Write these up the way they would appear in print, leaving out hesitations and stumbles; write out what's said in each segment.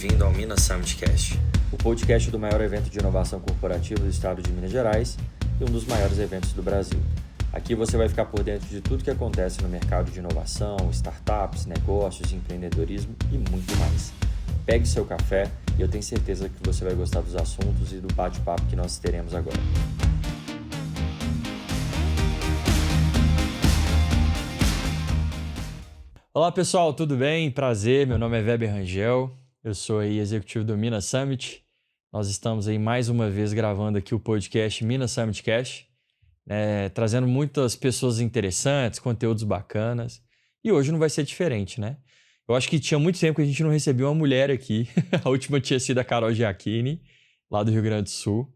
bem-vindo ao Minas Summit Cast, o podcast do maior evento de inovação corporativa do estado de Minas Gerais e um dos maiores eventos do Brasil. Aqui você vai ficar por dentro de tudo que acontece no mercado de inovação, startups, negócios, empreendedorismo e muito mais. Pegue seu café e eu tenho certeza que você vai gostar dos assuntos e do bate-papo que nós teremos agora. Olá pessoal, tudo bem? Prazer, meu nome é Weber Rangel, eu sou aí executivo do Minas Summit. Nós estamos aí mais uma vez gravando aqui o podcast Minas Summit Cast, trazendo muitas pessoas interessantes, conteúdos bacanas. E hoje não vai ser diferente, né? Eu acho que tinha muito tempo que a gente não recebia uma mulher aqui. A última tinha sido a Carol Giacchini, lá do Rio Grande do Sul.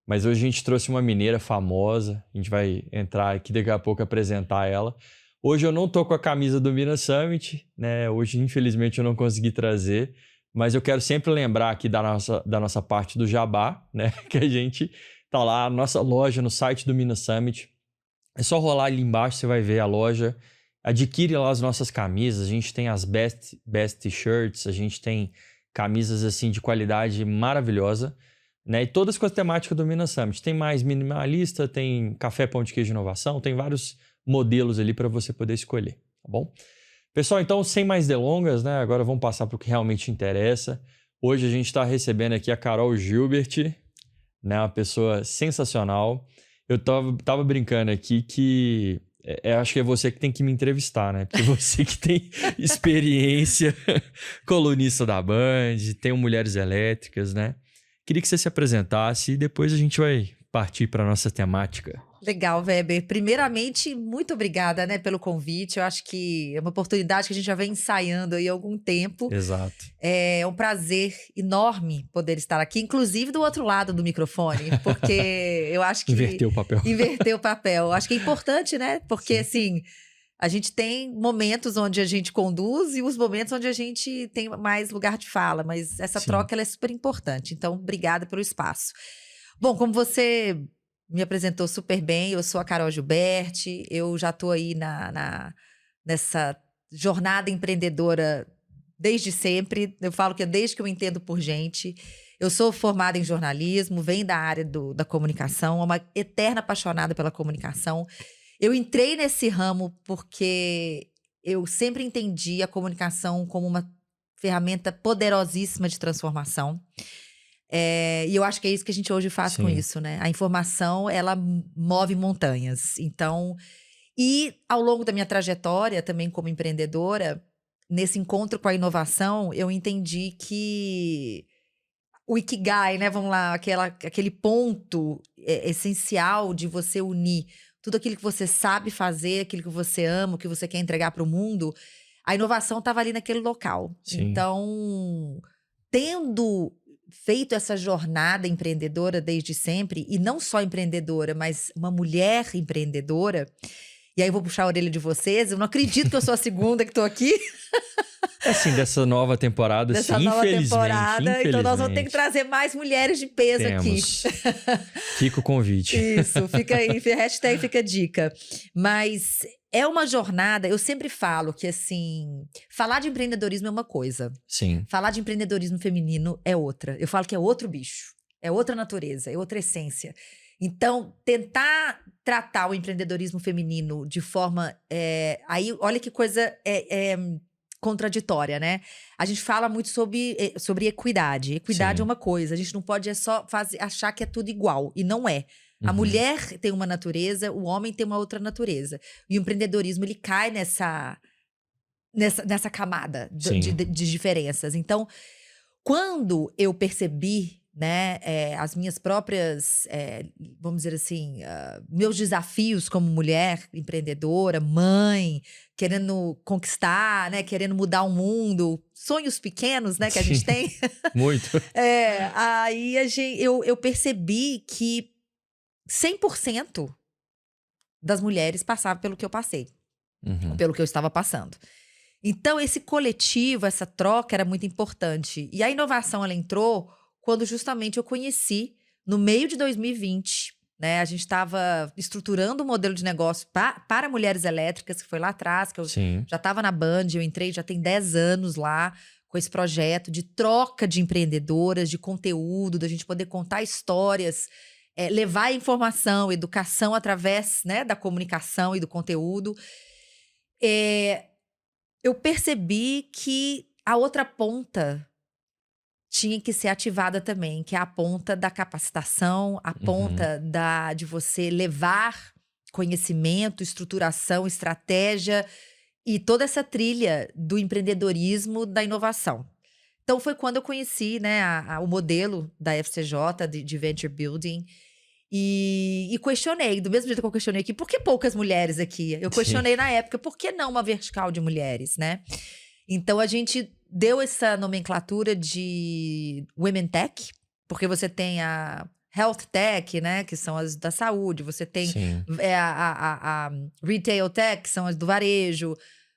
Mas hoje a gente trouxe uma mineira famosa, a gente vai entrar aqui daqui a pouco apresentar ela. Hoje eu não tô com a camisa do Minas Summit, né? Hoje, infelizmente, eu não consegui trazer, mas eu quero sempre lembrar aqui da nossa parte do Jabá, né? Que a gente tá lá, nossa loja no site do Minas Summit. É só rolar ali embaixo, você vai ver a loja. Adquire lá as nossas camisas, a gente tem as best t-shirts, a gente tem camisas assim de qualidade maravilhosa, né? E todas com a temática do Minas Summit. Tem mais minimalista, tem café, pão de queijo e inovação, tem vários modelos ali para você poder escolher, tá bom? Pessoal, então, sem mais delongas, né? Agora vamos passar para o que realmente interessa. Hoje a gente está recebendo aqui a Carol Gilbert, né? Uma pessoa sensacional. Eu tava brincando aqui que acho que é você que tem que me entrevistar, né? Porque você que tem experiência, colunista da Band, tem o Mulheres Elétricas, né? Queria que você se apresentasse e depois a gente vai partir para nossa temática. Legal, Weber. Primeiramente, muito obrigada, né, pelo convite. Eu acho que é uma oportunidade que a gente já vem ensaiando aí há algum tempo. Exato. É um prazer enorme poder estar aqui, inclusive do outro lado do microfone, porque eu acho que... Inverter o papel. Inverter o papel. Acho que é importante, né? Porque, Sim. assim, a gente tem momentos onde a gente conduz e os momentos onde a gente tem mais lugar de fala, mas essa troca ela é super importante. Então, obrigada pelo espaço. Bom, como você me apresentou super bem, eu sou a Carol Gilbert, eu já estou aí nessa jornada empreendedora desde sempre. Eu falo que é desde que eu entendo por gente. Eu sou formada em jornalismo, venho da área da comunicação, uma eterna apaixonada pela comunicação. Eu entrei nesse ramo porque eu sempre entendi a comunicação como uma ferramenta poderosíssima de transformação. E eu acho que é isso que a gente hoje faz com isso, né? A informação, ela move montanhas. Então, e ao longo da minha trajetória, também como empreendedora, nesse encontro com a inovação, eu entendi que o Ikigai, né? Vamos lá, aquele ponto essencial de você unir tudo aquilo que você sabe fazer, aquilo que você ama, o que você quer entregar para o mundo, a inovação estava ali naquele local. Sim. Então, tendo feito essa jornada empreendedora desde sempre, e não só empreendedora, mas uma mulher empreendedora, e aí eu vou puxar a orelha de vocês, eu não acredito que eu sou a segunda que estou aqui. Assim, dessa nova temporada, dessa sim, nova infelizmente. temporada, então nós vamos ter que trazer mais mulheres de peso aqui. Fica o convite. Isso, fica aí, hashtag fica a dica. Mas é uma jornada, eu sempre falo que, assim, falar de empreendedorismo é uma coisa. Sim. Falar de empreendedorismo feminino é outra. Eu falo que é outro bicho, é outra natureza, é outra essência. Então, tentar tratar o empreendedorismo feminino de forma... aí, olha que coisa contraditória, né? A gente fala muito sobre equidade. Equidade é uma coisa, a gente não pode só achar que é tudo igual, e não é. A mulher tem uma natureza, o homem tem uma outra natureza. E o empreendedorismo, ele cai nessa camada de diferenças. Então, quando eu percebi, né, as minhas próprias, vamos dizer assim, meus desafios como mulher empreendedora, mãe, querendo conquistar, né, querendo mudar o mundo, sonhos pequenos, né, que a gente tem. Muito. Aí eu percebi que 100% das mulheres passavam pelo que eu passei, pelo que eu estava passando. Então, esse coletivo, essa troca era muito importante. E a inovação, ela entrou quando justamente eu conheci, no meio de 2020, né? A gente estava estruturando um modelo de negócio para mulheres elétricas, que foi lá atrás, que eu já estava na Band, eu entrei, já tem 10 anos lá, com esse projeto de troca de empreendedoras, de conteúdo, da gente poder contar histórias, levar informação, educação através, né, da comunicação e do conteúdo. Eu percebi que a outra ponta tinha que ser ativada também, que é a ponta da capacitação, a ponta de você levar conhecimento, estruturação, estratégia e toda essa trilha do empreendedorismo, da inovação. Então foi quando eu conheci, né, o modelo da FCJ de Venture Building e questionei, do mesmo jeito que eu questionei aqui, por que poucas mulheres aqui? Eu questionei na época, por que não uma vertical de mulheres, né? Então a gente deu essa nomenclatura de Women Tech, porque você tem a Health Tech, né, que são as da saúde, você tem a Retail Tech, que são as do varejo,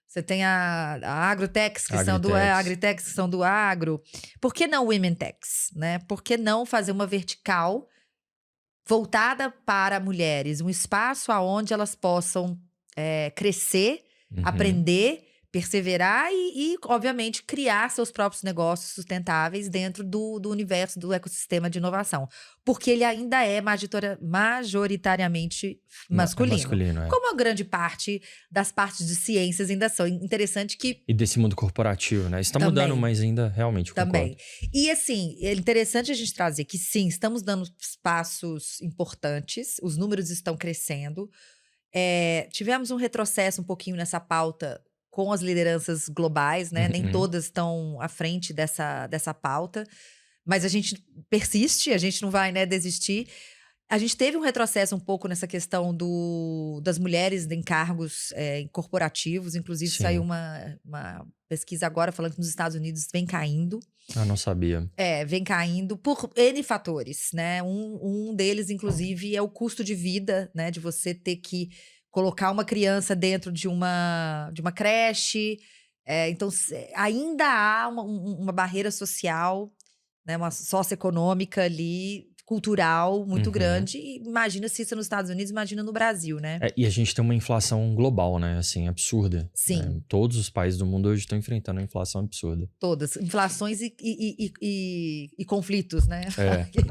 você tem a Agrotechs, que são do Agritechs, que são do agro. Por que não Women Techs, né? Por que não fazer uma vertical voltada para mulheres, um espaço onde elas possam crescer, aprender, perseverar e, obviamente, criar seus próprios negócios sustentáveis dentro do universo do ecossistema de inovação. Porque ele ainda é majoritariamente masculino. Masculino, como a grande parte das partes de ciências ainda são. Interessante que... E desse mundo corporativo, né? Isso tá mudando, mas ainda realmente concordo. Também. E assim, é interessante a gente trazer que sim, estamos dando passos importantes, os números estão crescendo. Tivemos um retrocesso um pouquinho nessa pauta com as lideranças globais, né? Nem todas estão à frente dessa pauta, mas a gente persiste, a gente não vai, né, desistir. A gente teve um retrocesso um pouco nessa questão das mulheres em cargos corporativos, inclusive saiu uma pesquisa agora falando que nos Estados Unidos vem caindo. Ah, não sabia. Vem caindo por N fatores, né? Um deles, inclusive, é o custo de vida, né? De você ter que colocar uma criança dentro de uma creche. Então, ainda há uma barreira social, né, uma socioeconômica ali, cultural, muito grande. E imagina se isso nos Estados Unidos, imagina no Brasil, né? E a gente tem uma inflação global, né? Assim, absurda. Sim. Né? Todos os países do mundo hoje estão enfrentando uma inflação absurda. Todas. Inflações e conflitos, né?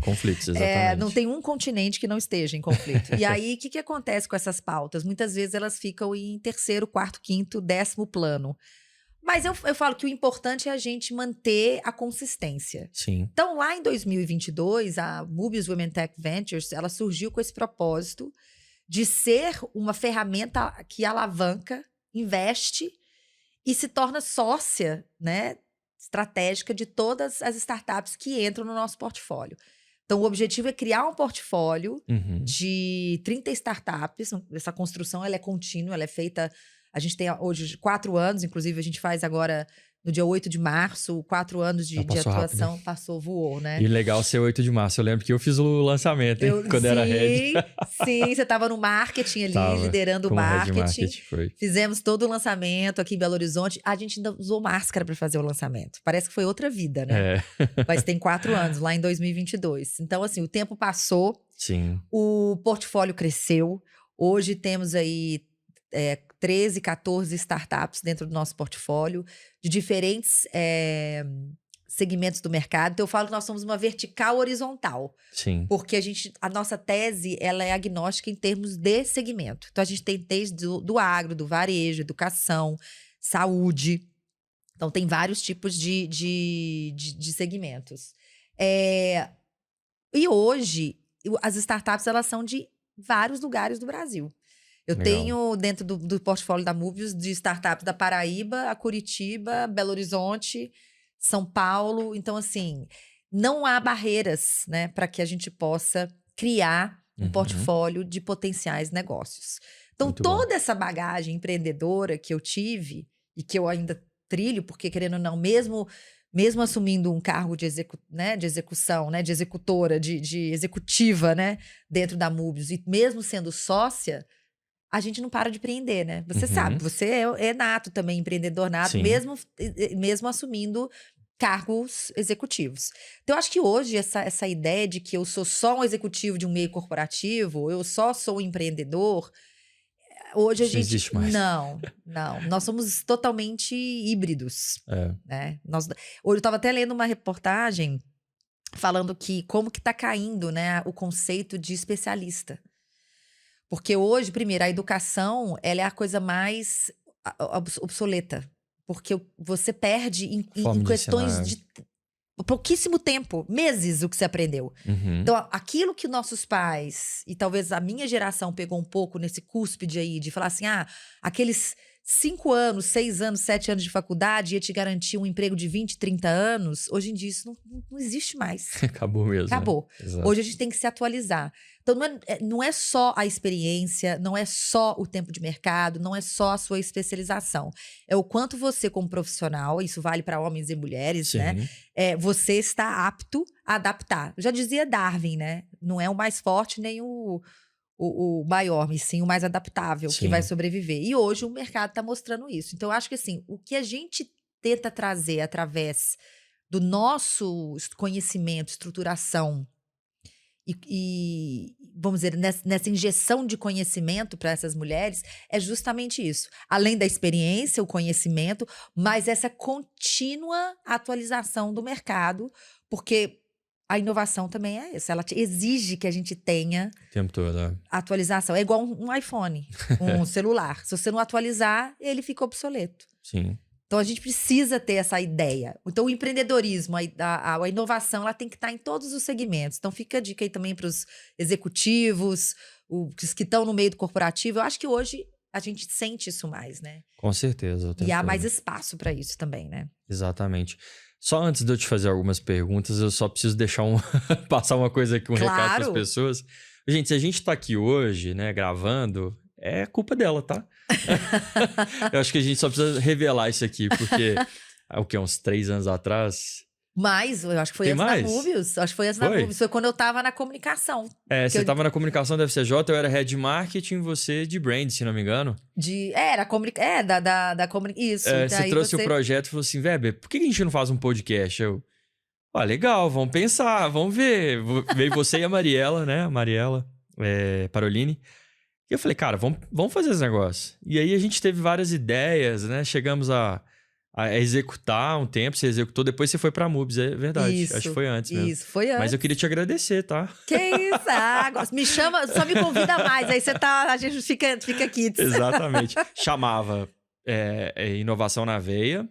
Conflitos, exatamente. Não tem um continente que não esteja em conflito. E aí, o que acontece com essas pautas? Muitas vezes elas ficam em terceiro, quarto, quinto, 10º plano. Mas eu falo que o importante é a gente manter a consistência. Sim. Então, lá em 2022, a Mobius Women Tech Ventures, ela surgiu com esse propósito de ser uma ferramenta que alavanca, investe e se torna sócia, né, estratégica de todas as startups que entram no nosso portfólio. Então, o objetivo é criar um portfólio de 30 startups. Essa construção ela é contínua, ela é feita... A gente tem hoje 4 anos, inclusive a gente faz agora no dia 8 de março, 4 anos de atuação, rápido. Voou, né? E legal ser 8 de março, eu lembro que eu fiz o lançamento, hein, quando era head. Sim, você estava no marketing ali, liderando o marketing. Fizemos todo o lançamento aqui em Belo Horizonte. A gente ainda usou máscara para fazer o lançamento. Parece que foi outra vida, né? Mas tem 4 anos, lá em 2022. Então, assim, o tempo passou. Sim. O portfólio cresceu. Hoje temos aí 13, 14 startups dentro do nosso portfólio, de diferentes segmentos do mercado. Então, eu falo que nós somos uma vertical horizontal. Sim. Porque a nossa tese, ela é agnóstica em termos de segmento. Então, a gente tem desde do agro, do varejo, educação, saúde. Então, tem vários tipos de segmentos. E hoje, as startups, elas são de vários lugares do Brasil. Eu tenho dentro do portfólio da Mobius de startups da Paraíba, a Curitiba, Belo Horizonte, São Paulo. Então, assim, não há barreiras, né, para que a gente possa criar um portfólio de potenciais negócios. Então, muito toda essa bagagem empreendedora que eu tive e que eu ainda trilho, porque querendo ou não, mesmo assumindo um cargo de execução, né, de executora, de executiva, né, dentro da Mobius, e mesmo sendo sócia, a gente não para de empreender, né? Você sabe, você é nato também, empreendedor nato, mesmo assumindo cargos executivos. Então, eu acho que hoje essa ideia de que eu sou só um executivo de um meio corporativo, eu só sou um empreendedor, Hoje a Isso não gente... existe mais. Não. Nós somos totalmente híbridos, né? Hoje eu estava até lendo uma reportagem falando que como que está caindo, né, o conceito de especialista. Porque hoje, primeiro, a educação, ela é a coisa mais obsoleta. Porque você perde em questões de pouquíssimo tempo, meses, o que você aprendeu. Então, aquilo que nossos pais, e talvez a minha geração pegou um pouco nesse cúspide aí, de falar assim, aqueles 5 anos, 6 anos, 7 anos de faculdade ia te garantir um emprego de 20, 30 anos, hoje em dia isso não existe mais. Acabou mesmo. Acabou. Né? Hoje a gente tem que se atualizar. Então, não é só a experiência, não é só o tempo de mercado, não é só a sua especialização. É o quanto você, como profissional, isso vale para homens e mulheres, Sim. né? Você está apto a adaptar. Já dizia Darwin, né? Não é o mais forte nem o maior, mas sim o mais adaptável, que vai sobreviver. E hoje o mercado está mostrando isso. Então, eu acho que assim, o que a gente tenta trazer através do nosso conhecimento, estruturação e vamos dizer, nessa injeção de conhecimento para essas mulheres, é justamente isso. Além da experiência, o conhecimento, mas essa contínua atualização do mercado, porque a inovação também é essa. Ela exige que a gente tenha o tempo todo, atualização. É igual um iPhone, um celular. Se você não atualizar, ele fica obsoleto. Sim. Então, a gente precisa ter essa ideia. Então, o empreendedorismo, a inovação, ela tem que estar em todos os segmentos. Então, fica a dica aí também para os executivos, os que estão no meio do corporativo. Eu acho que hoje a gente sente isso mais, né? Com certeza. E há mais espaço para isso também, né? Exatamente. Só antes de eu te fazer algumas perguntas, eu só preciso deixar passar uma coisa aqui, recado para as pessoas. Gente, se a gente tá aqui hoje, né, gravando, é culpa dela, tá? Eu acho que a gente só precisa revelar isso aqui, porque uns 3 anos atrás... Mas, eu acho que foi antes da Mobius. Acho que foi antes da Mobius. Foi quando eu tava na comunicação. Você tava na comunicação da FCJ, eu era head de marketing, você de brand, se não me engano. Era comunicação. Da comunicação. Isso. Você trouxe o projeto e falou assim, Weber, por que a gente não faz um podcast? Legal, vamos pensar, vamos ver. Veio você e a Mariela, né? A Mariela Parolini. E eu falei, cara, vamos fazer esse negócio. E aí a gente teve várias ideias, né? Chegamos a executar um tempo, você executou, depois você foi pra Mobius, é verdade. Acho que foi antes mesmo. Isso, foi antes. Mas eu queria te agradecer, tá? Que isso? Me chama, só me convida mais, aí a gente fica aqui. Exatamente. Chamava Inovação na Veia,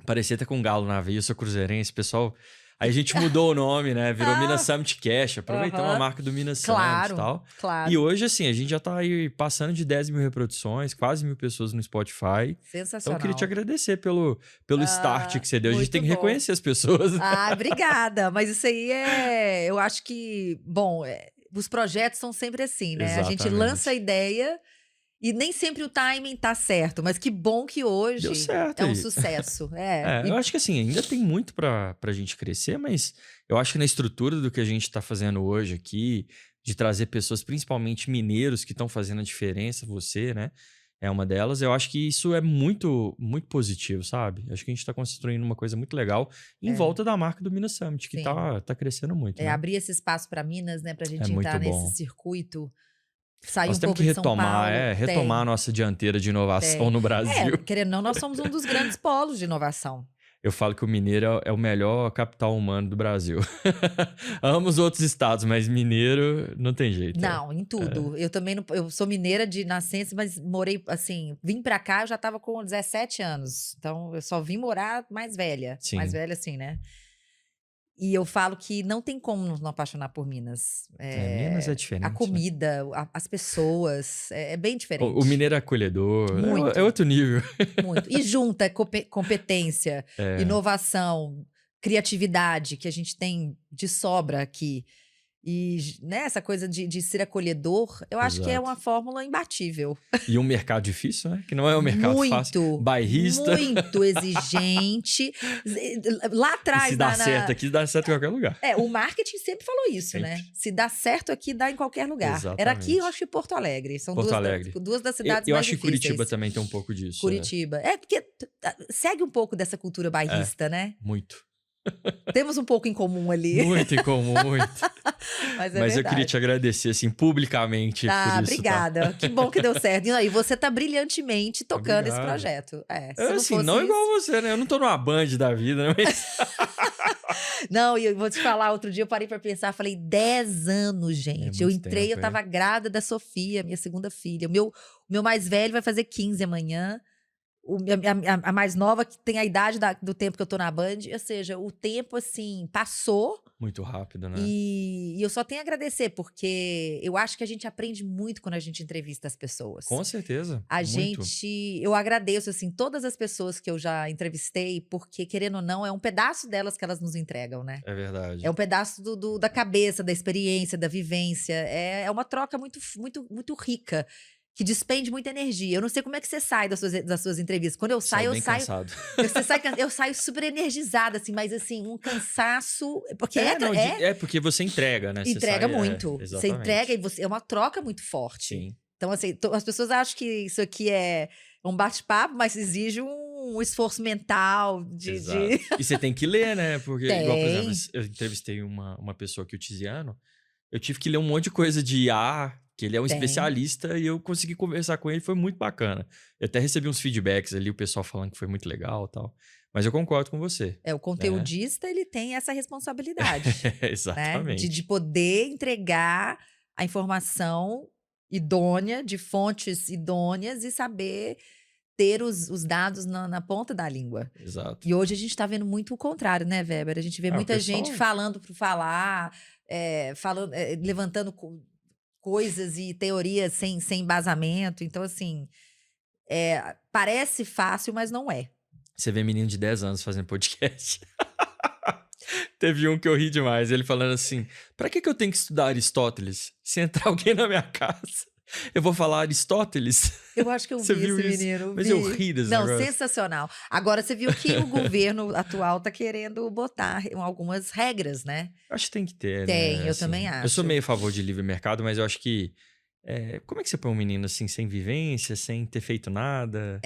parecia até com um galo na veia, eu sou cruzeirense, pessoal... Aí a gente mudou o nome, né? Virou Minas Summit Cash. Aproveitamos a marca do Minas Summit e tal. Claro. E hoje, assim, a gente já tá aí passando de 10 mil reproduções, quase 1.000 pessoas no Spotify. Sensacional. Então, eu queria te agradecer pelo start que você deu. A gente tem que reconhecer as pessoas. Obrigada. Mas isso aí eu acho que, os projetos são sempre assim, né? Exatamente. A gente lança a ideia... E nem sempre o timing tá certo, mas que bom que hoje deu certo é um sucesso. Eu acho que assim, ainda tem muito pra gente crescer, mas eu acho que na estrutura do que a gente tá fazendo hoje aqui, de trazer pessoas, principalmente mineiros, que estão fazendo a diferença, você, né? É uma delas. Eu acho que isso é muito, muito positivo, sabe? Acho que a gente tá construindo uma coisa muito legal em volta da marca do Minas Summit, que tá crescendo muito. Né? Abrir esse espaço para Minas, né? Pra gente entrar nesse circuito. Nós temos que retomar a nossa dianteira de inovação no Brasil. Querendo ou não, nós somos um dos grandes polos de inovação. Eu falo que o mineiro é o melhor capital humano do Brasil. Amo os outros estados, mas mineiro não tem jeito. Não, em tudo. Eu também eu sou mineira de nascença, mas morei, assim, vim pra cá, eu já tava com 17 anos. Então, eu só vim morar mais velha. Sim. Mais velha, assim, né? E eu falo que não tem como não apaixonar por Minas. Minas é diferente. A comida, as pessoas, é bem diferente. O mineiro é acolhedor, muito, é outro nível. Muito. E junta competência, inovação, criatividade, que a gente tem de sobra aqui. E essa coisa de ser acolhedor, eu acho que é uma fórmula imbatível. E um mercado difícil, né? Que não é um mercado fácil. Bairrista. Muito exigente. Lá atrás... Se dá certo aqui, dá certo em qualquer lugar. O marketing sempre falou isso, sempre. né? Se dá certo aqui, dá em qualquer lugar. Exatamente. Era aqui, eu acho que Porto Alegre. São duas das cidades eu mais acho difíceis. que Curitiba também tem um pouco disso. Curitiba. Porque segue um pouco dessa cultura bairrista, né? Muito. Temos um pouco em comum ali. Muito em comum, muito. Mas eu queria te agradecer, assim, publicamente por isso, obrigada. tá? Que bom que deu certo. E você tá brilhantemente tocando esse Obrigado. projeto. Se não Assim, fosse não isso... igual você, né? Eu não tô numa Band da vida, né? Mas... Não, e eu vou te falar, outro dia eu parei pra pensar, falei, 10 anos, gente. Eu muito entrei, tempo, eu tava grávida da Sofia, minha segunda filha. O meu mais velho vai fazer 15 amanhã. A mais nova, que tem a idade do tempo que eu tô na Band. Ou seja, o tempo, assim, passou. Muito rápido, né? E eu só tenho a agradecer, porque eu acho que a gente aprende muito quando a gente entrevista as pessoas. Com certeza. Muito. Eu agradeço, assim, todas as pessoas que eu já entrevistei, porque, querendo ou não, é um pedaço delas que elas nos entregam, né? É verdade. É um pedaço da cabeça, da experiência, da vivência. É uma troca muito, muito, muito rica, que despende muita energia. Eu não sei como é que você sai das suas entrevistas. Quando eu saio, Cansado. eu saio super energizada, assim, mas assim, um cansaço. Porque porque você entrega, né? Entrega muito. Você exatamente. entrega e é uma troca muito forte. Sim. Então, assim, as pessoas acham que isso aqui é um bate-papo, mas exige um esforço mental E você tem que ler, né? Porque, igual, por exemplo, eu entrevistei uma pessoa aqui, o Tiziano, eu tive que ler um monte de coisa de IA, que ele é um especialista, e eu consegui conversar com ele, foi muito bacana. Eu até recebi uns feedbacks ali, o pessoal falando que foi muito legal e tal. Mas eu concordo com você. O conteudista, ele tem essa responsabilidade. Exatamente. Né? De poder entregar a informação idônea, de fontes idôneas e saber ter os dados na ponta da língua. Exato. E hoje a gente está vendo muito o contrário, né, Weber? A gente vê muita gente falando por falar, levantando coisas e teorias sem embasamento. Então, assim, parece fácil, mas não é. Você vê menino de 10 anos fazendo podcast. Teve um que eu ri demais, ele falando assim, pra que eu tenho que estudar Aristóteles? Se entrar alguém na minha casa, eu vou falar Aristóteles? Eu acho que eu vi esse menino. Mas eu ri desse negócio. Sensacional. Agora, você viu que o governo atual tá querendo botar algumas regras, né? Acho que tem que ter, né? Tem, eu também acho. Eu sou meio a favor de livre mercado, mas eu acho que... como é que você põe um menino assim, sem vivência, sem ter feito nada?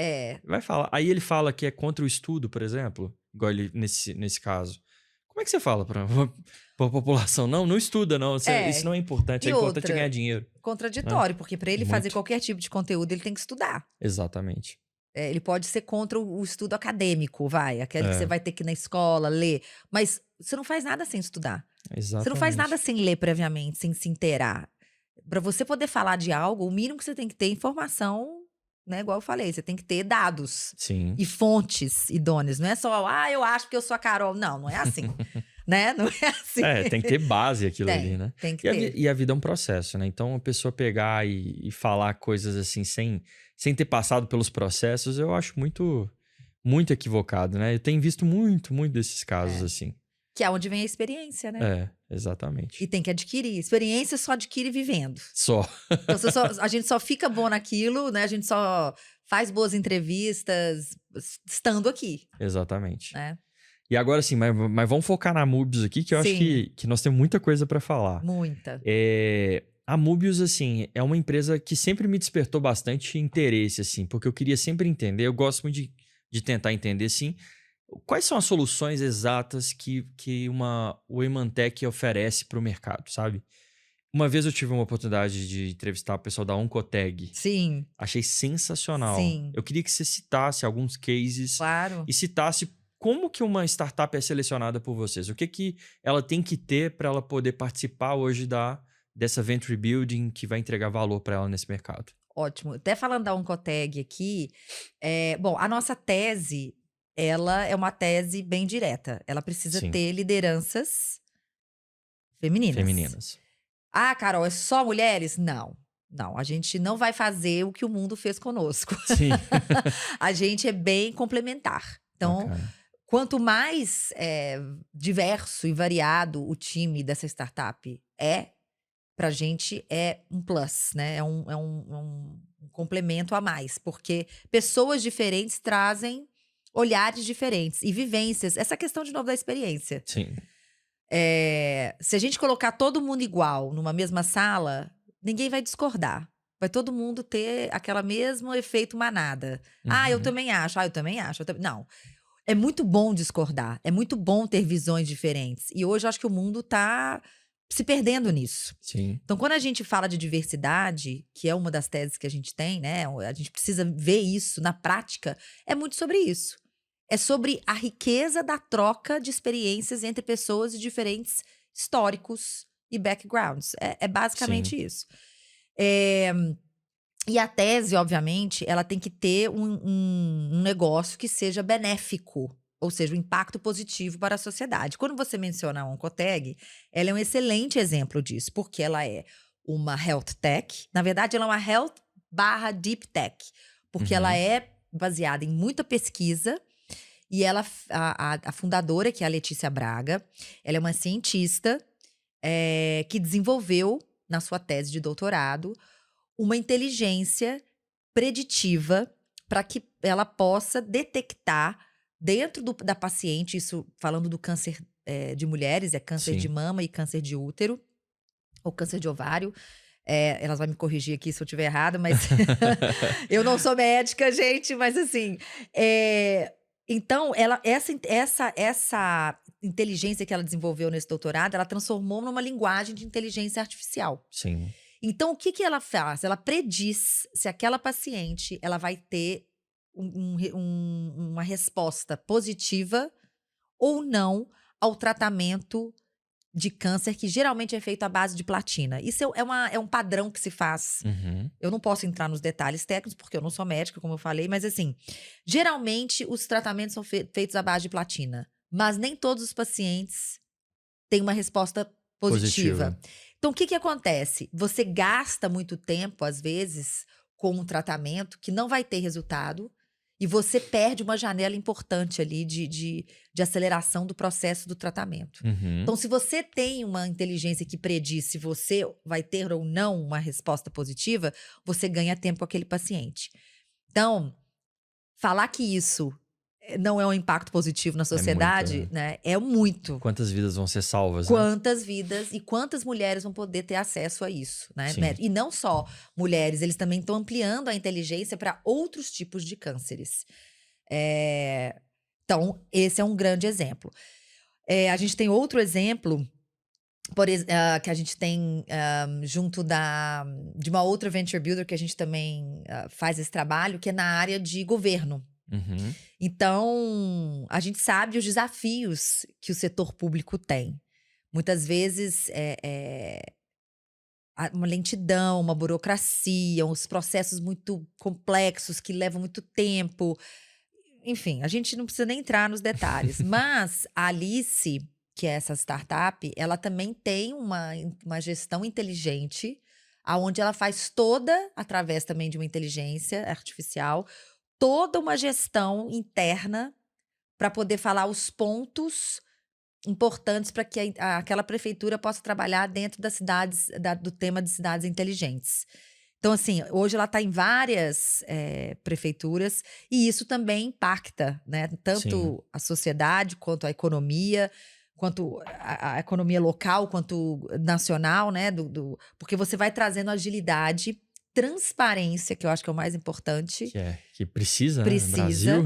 Vai falar. Aí ele fala que é contra o estudo, por exemplo, igual ele nesse caso. Como é que você fala pra população? Não estuda, não. Isso não é importante. É importante ganhar dinheiro. Contraditório, porque para ele fazer qualquer tipo de conteúdo, ele tem que estudar. Exatamente. Ele pode ser contra o estudo acadêmico, aquele que você vai ter que ir na escola, ler. Mas você não faz nada sem estudar. Exatamente. Você não faz nada sem ler previamente, sem se inteirar. Para você poder falar de algo, o mínimo que você tem que ter é informação, né? Igual eu falei, você tem que ter dados. Sim. E fontes idôneas. Não é só, eu acho que eu sou a Carol. Não é assim. Né? Não é assim. Tem que ter base aquilo ali, né? Tem que ter. E a vida é um processo, né? Então, a pessoa pegar e falar coisas assim sem ter passado pelos processos, eu acho muito, muito equivocado, né? Eu tenho visto muito desses casos assim. Que é onde vem a experiência, né? Exatamente. E tem que adquirir. Experiência só adquire vivendo. Só. Então, a gente só fica bom naquilo, né? A gente só faz boas entrevistas estando aqui. Exatamente. Né? E agora sim, mas vamos focar na Mobius aqui, que eu acho que nós temos muita coisa para falar. Muita. A Mobius, assim, é uma empresa que sempre me despertou bastante interesse, assim, porque eu queria sempre entender, eu gosto muito de tentar entender, assim, quais são as soluções exatas que o Emantec oferece para o mercado, sabe? Uma vez eu tive uma oportunidade de entrevistar o pessoal da Oncotag. Sim. Achei sensacional. Sim. Eu queria que você citasse alguns cases. Claro. E citasse como que uma startup é selecionada por vocês. O que ela tem que ter para ela poder participar hoje dessa venture building que vai entregar valor para ela nesse mercado. Ótimo. Até falando da Oncotag aqui, bom, a nossa tese... ela é uma tese bem direta. Ela precisa ter lideranças femininas. Ah, Carol, é só mulheres? Não. Não, a gente não vai fazer o que o mundo fez conosco. Sim. A gente é bem complementar. Então, quanto mais diverso e variado o time dessa startup pra gente é um plus, né? É um complemento a mais. Porque pessoas diferentes trazem olhares diferentes e vivências. Essa questão, de novo, da experiência. Sim. Se a gente colocar todo mundo igual numa mesma sala, ninguém vai discordar. Vai todo mundo ter aquele mesmo efeito manada. Eu também acho. Eu também acho. Não. É muito bom discordar, é muito bom ter visões diferentes. E hoje eu acho que o mundo está se perdendo nisso. Sim. Então, quando a gente fala de diversidade, que é uma das teses que a gente tem, né? A gente precisa ver isso na prática, é muito sobre isso. É sobre a riqueza da troca de experiências entre pessoas de diferentes históricos e backgrounds. É basicamente isso. E a tese, obviamente, ela tem que ter um negócio que seja benéfico, ou seja, um impacto positivo para a sociedade. Quando você menciona a Oncotag, ela é um excelente exemplo disso, porque ela é uma health tech. Na verdade, ela é uma health/deep tech, porque ela é baseada em muita pesquisa. E ela, a fundadora, que é a Letícia Braga, ela é uma cientista que desenvolveu, na sua tese de doutorado, uma inteligência preditiva para que ela possa detectar dentro da paciente, isso falando do câncer de mulheres, é câncer Sim. de mama e câncer de útero, ou câncer de ovário. Elas vão me corrigir aqui se eu estiver errada, mas eu não sou médica, gente, mas assim. Então, essa inteligência que ela desenvolveu nesse doutorado, ela transformou numa linguagem de inteligência artificial. Sim. Então, o que ela faz? Ela prediz se aquela paciente ela vai ter uma resposta positiva ou não ao tratamento de câncer, que geralmente é feito à base de platina. Isso é um padrão que se faz. Eu não posso entrar nos detalhes técnicos, porque eu não sou médica, como eu falei, mas assim, geralmente os tratamentos são feitos à base de platina, mas nem todos os pacientes têm uma resposta positiva. Então, o que acontece? Você gasta muito tempo, às vezes, com um tratamento que não vai ter resultado e você perde uma janela importante ali de aceleração do processo do tratamento. Então, se você tem uma inteligência que prediz se você vai ter ou não uma resposta positiva, você ganha tempo com aquele paciente. Então, falar que isso não é um impacto positivo na sociedade, muito, né? É muito. Quantas vidas vão ser salvas, Quantas vidas e quantas mulheres vão poder ter acesso a isso, né? Sim. E não só mulheres, eles também estão ampliando a inteligência para outros tipos de cânceres. Então, esse é um grande exemplo. A gente tem outro exemplo, que a gente tem junto de uma outra venture builder que a gente também faz esse trabalho, que é na área de governo. Então, a gente sabe os desafios que o setor público tem. Muitas vezes uma lentidão, uma burocracia, uns processos muito complexos que levam muito tempo. Enfim, a gente não precisa nem entrar nos detalhes. Mas a Alice, que é essa startup, ela também tem uma gestão inteligente, onde ela faz através também de uma inteligência artificial, toda uma gestão interna para poder falar os pontos importantes para que aquela prefeitura possa trabalhar dentro das cidades, do tema de cidades inteligentes. Então, assim, hoje ela está em várias prefeituras e isso também impacta, né? Tanto a sociedade quanto a economia, quanto a economia local, quanto nacional, né? Porque você vai trazendo agilidade, transparência, que eu acho que é o mais importante. Que precisa, né? No Brasil.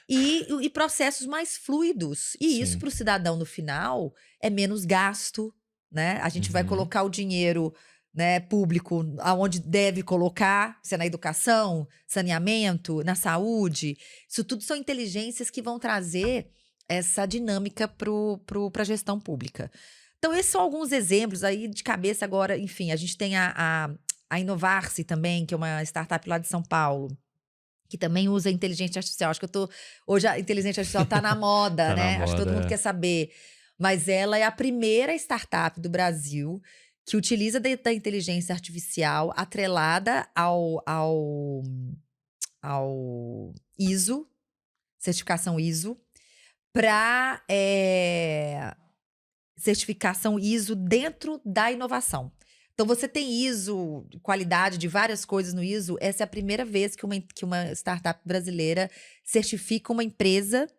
E processos mais fluidos. E isso, para o cidadão, no final, é menos gasto, né? A gente vai colocar o dinheiro, né, público aonde deve colocar, se é na educação, saneamento, na saúde. Isso tudo são inteligências que vão trazer essa dinâmica para a gestão pública. Então, esses são alguns exemplos aí de cabeça agora. Enfim, a gente tem a Inovar-se também, que é uma startup lá de São Paulo, que também usa inteligência artificial. Acho que hoje a inteligência artificial está na moda, né? Acho que todo mundo quer saber. Mas ela é a primeira startup do Brasil que utiliza da inteligência artificial atrelada ao ISO, certificação ISO, para certificação ISO dentro da inovação. Então, você tem ISO, qualidade de várias coisas no ISO. Essa é a primeira vez que uma startup brasileira certifica uma empresa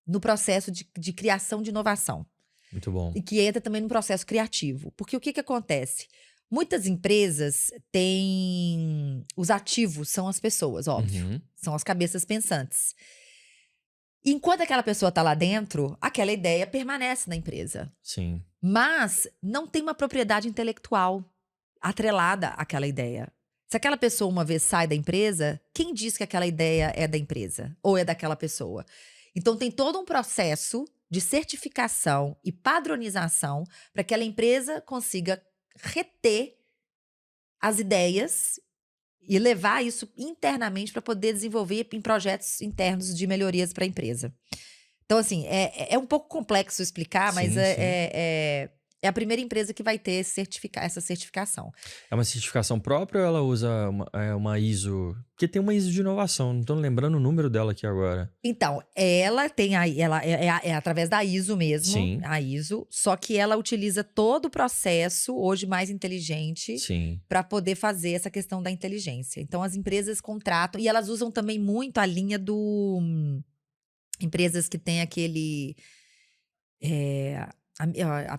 no processo de criação de inovação. Muito bom. E que entra também no processo criativo. Porque o que acontece? Muitas empresas têm... Os ativos são as pessoas, óbvio. São as cabeças pensantes. Enquanto aquela pessoa está lá dentro, aquela ideia permanece na empresa. Sim. Mas não tem uma propriedade intelectual atrelada àquela ideia. Se aquela pessoa uma vez sai da empresa, quem diz que aquela ideia é da empresa ou é daquela pessoa? Então tem todo um processo de certificação e padronização para que aquela empresa consiga reter as ideias e levar isso internamente para poder desenvolver em projetos internos de melhorias para a empresa. Então, assim, é um pouco complexo explicar, mas Sim, é a primeira empresa que vai ter essa certificação. É uma certificação própria ou ela usa uma ISO? Porque tem uma ISO de inovação, não tô lembrando o número dela aqui agora. Então, ela tem ela é através da ISO mesmo, Sim. a ISO, só que ela utiliza todo o processo, hoje mais inteligente, Sim. para poder fazer essa questão da inteligência. Então, as empresas contratam, e elas usam também muito a linha do empresas que tem aquele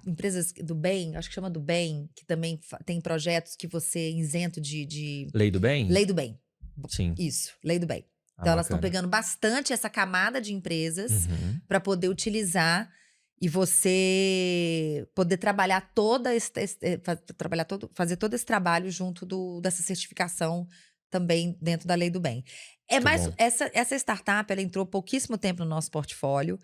empresas do bem, acho que chama do bem, que também tem projetos que você é isento de Lei do bem? lei do bem. Sim. Isso, lei do bem. Então, elas estão bacana. pegando bastante essa camada de empresas Uhum. para poder utilizar e você poder trabalhar fazer todo esse trabalho junto dessa certificação também dentro da lei do bem. Muito bom. Essa startup, ela entrou pouquíssimo tempo no nosso portfólio,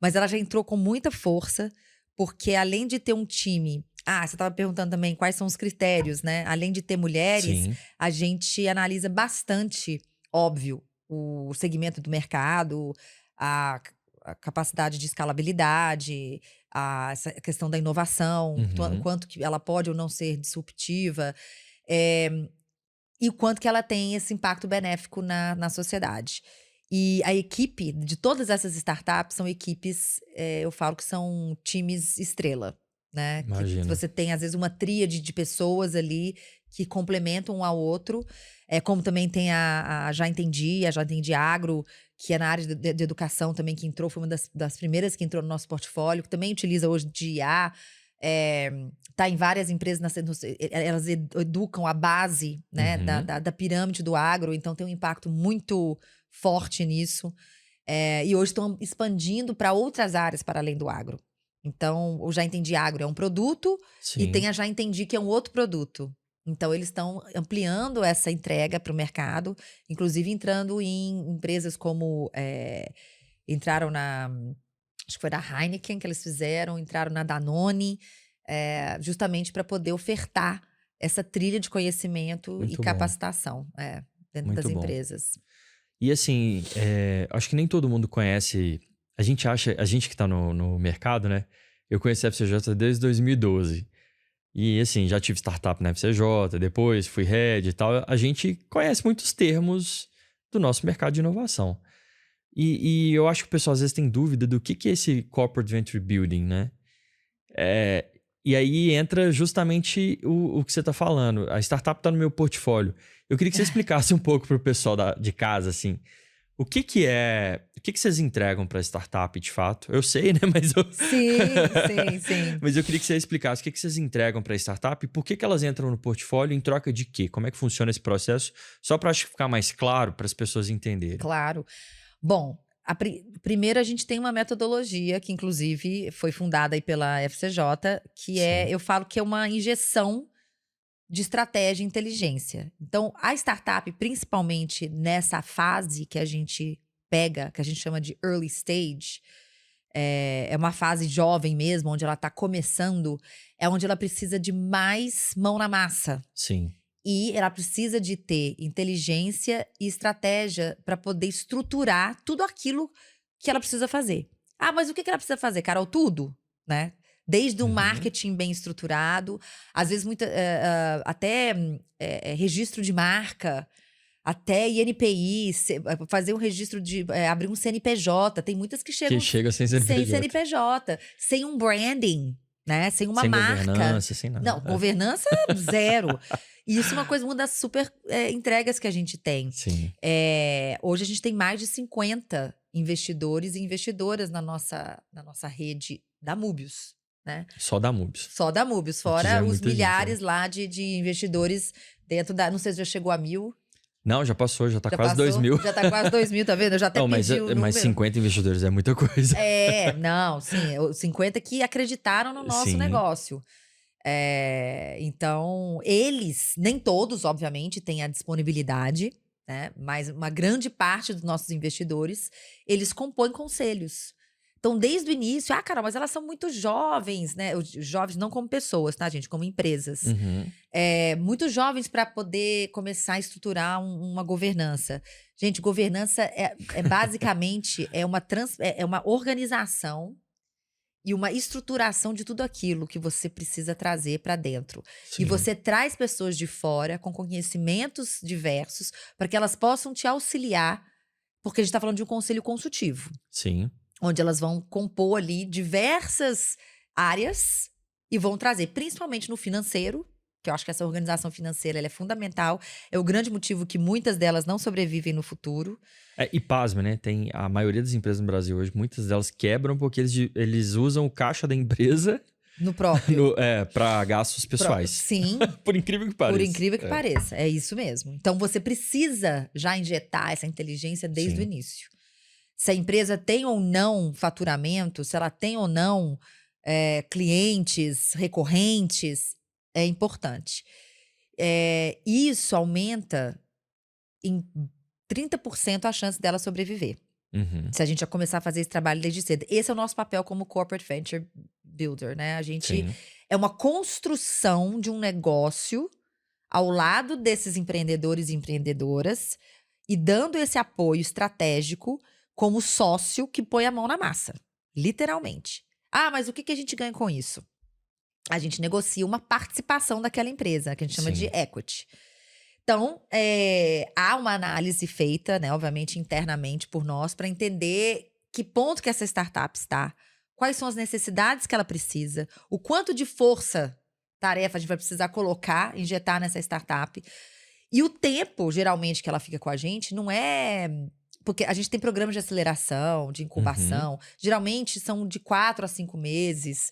mas ela já entrou com muita força, porque além de ter um time. Você estava perguntando também quais são os critérios, né? Além de ter mulheres, Sim. a gente analisa bastante, óbvio, o segmento do mercado, a capacidade de escalabilidade, essa questão da inovação, Uhum. quanto que ela pode ou não ser disruptiva, e o quanto que ela tem esse impacto benéfico na sociedade. E a equipe de todas essas startups são equipes, eu falo que são times estrela, né? Que Imagino. você tem, às vezes, uma tríade de pessoas ali que complementam um ao outro. Como também tem a Já Entendi Agro, que é na área de educação também, que entrou, foi uma das primeiras que entrou no nosso portfólio, que também utiliza hoje de IA. Tá em várias empresas, elas educam a base, né, Uhum. da pirâmide do agro, então tem um impacto muito forte nisso. E hoje estão expandindo para outras áreas para além do agro. Então, o Já Entendi Agro é um produto e Sim. tem a Já Entendi, que é um outro produto. Então, eles estão ampliando essa entrega para o mercado, inclusive entrando em empresas como entraram acho que foi da Heineken que eles fizeram, entraram na Danone, justamente para poder ofertar essa trilha de conhecimento Muito e bom. capacitação dentro Muito das bom. empresas. E assim, acho que nem todo mundo conhece. A gente que tá no mercado, né? Eu conheci a FCJ desde 2012. E assim, já tive startup na FCJ, depois fui head e tal. A gente conhece muitos termos do nosso mercado de inovação. E eu acho que o pessoal às vezes tem dúvida do que é esse Corporate Venture Building, né? E aí entra justamente o que você está falando. A startup está no meu portfólio. Eu queria que você explicasse um pouco para o pessoal de casa, assim, o que vocês entregam para a startup, de fato? Eu sei, né? Mas Sim. Mas eu queria que você explicasse o que vocês entregam para a startup e por que elas entram no portfólio em troca de quê? Como é que funciona esse processo? Só para ficar mais claro para as pessoas entenderem. Claro. Bom, primeiro a gente tem uma metodologia que, inclusive, foi fundada aí pela FCJ, que eu falo que é uma injeção de estratégia e inteligência. Então, a startup, principalmente nessa fase que a gente pega, que a gente chama de early stage, é uma fase jovem mesmo, onde ela está começando, é onde ela precisa de mais mão na massa. Sim. E ela precisa de ter inteligência e estratégia para poder estruturar tudo aquilo que ela precisa fazer. Mas o que ela precisa fazer, Carol? Tudo, né? Desde um marketing bem estruturado, às vezes até registro de marca, até INPI, fazer um registro abrir um CNPJ. Tem muitas que chegam Que chega sem CNPJ. Sem CNPJ, sem um branding, né? Sem uma marca. Sem governança, sem nada. Não, governança zero. E isso é uma das super entregas que a gente tem. Sim. Hoje a gente tem mais de 50 investidores e investidoras na nossa rede da Mobius, né? Só da Mobius. Só da Mobius, fora os milhares lá de investidores dentro da... Não sei se já chegou a 1.000. Não, já passou, já tá Já quase passou? 2.000. Já tá quase 2.000, tá vendo? Eu já até Não, pedi o número. mas 50 investidores é muita coisa. Não, sim, os 50 que acreditaram no nosso Sim, negócio. Então, eles, nem todos, obviamente, têm a disponibilidade, né? Mas uma grande parte dos nossos investidores, eles compõem conselhos. Então, desde o início, Carol, mas elas são muito jovens, né? Os jovens não como pessoas, tá, gente? Como empresas. uhum, Muito jovens para poder começar a estruturar uma governança. Gente, governança basicamente é uma organização e uma estruturação de tudo aquilo que você precisa trazer para dentro. E sim, você traz pessoas de fora com conhecimentos diversos para que elas possam te auxiliar, porque a gente está falando de um conselho consultivo, sim. onde elas vão compor ali diversas áreas e vão trazer, principalmente no financeiro, que eu acho que essa organização financeira ela é fundamental. É o grande motivo que muitas delas não sobrevivem no futuro. E pasma, né? Tem a maioria das empresas no Brasil hoje, muitas delas quebram porque eles usam o caixa da empresa No próprio. para gastos pessoais. Sim. Por incrível que pareça. Por incrível que pareça. É isso mesmo. Então, você precisa já injetar essa inteligência desde Sim. o início. Se a empresa tem ou não faturamento, se ela tem ou não clientes recorrentes, é importante. Isso aumenta em 30% a chance dela sobreviver. Uhum, Se a gente já começar a fazer esse trabalho desde cedo. Esse é o nosso papel como Corporate Venture Builder, né? A gente sim, é uma construção de um negócio ao lado desses empreendedores e empreendedoras e dando esse apoio estratégico como sócio que põe a mão na massa, literalmente. Mas o que a gente ganha com isso? A gente negocia uma participação daquela empresa, que a gente chama de sim. equity. Então, há uma análise feita, né, obviamente, internamente por nós, para entender que ponto que essa startup está, quais são as necessidades que ela precisa, o quanto de força-tarefa a gente vai precisar colocar, injetar nessa startup. E o tempo, geralmente, que ela fica com a gente, não é. Porque a gente tem programas de aceleração, de incubação, geralmente são de 4 a 5 meses,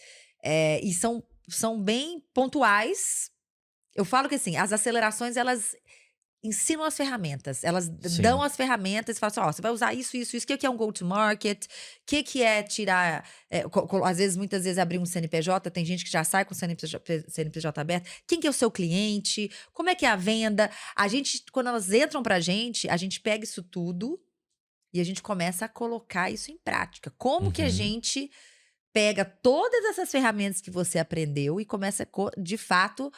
e são bem pontuais. Eu falo que assim, as acelerações, elas ensinam as ferramentas, elas dão as ferramentas e falam assim, você vai usar isso, isso, isso, o que é um go-to-market, o que é tirar, às vezes, muitas vezes abrir um CNPJ, tem gente que já sai com o CNPJ aberto, quem que é o seu cliente, como é que é a venda, quando elas entram pra gente, a gente pega isso tudo e a gente começa a colocar isso em prática. Como que a gente pega todas essas ferramentas que você aprendeu e começa, de fato,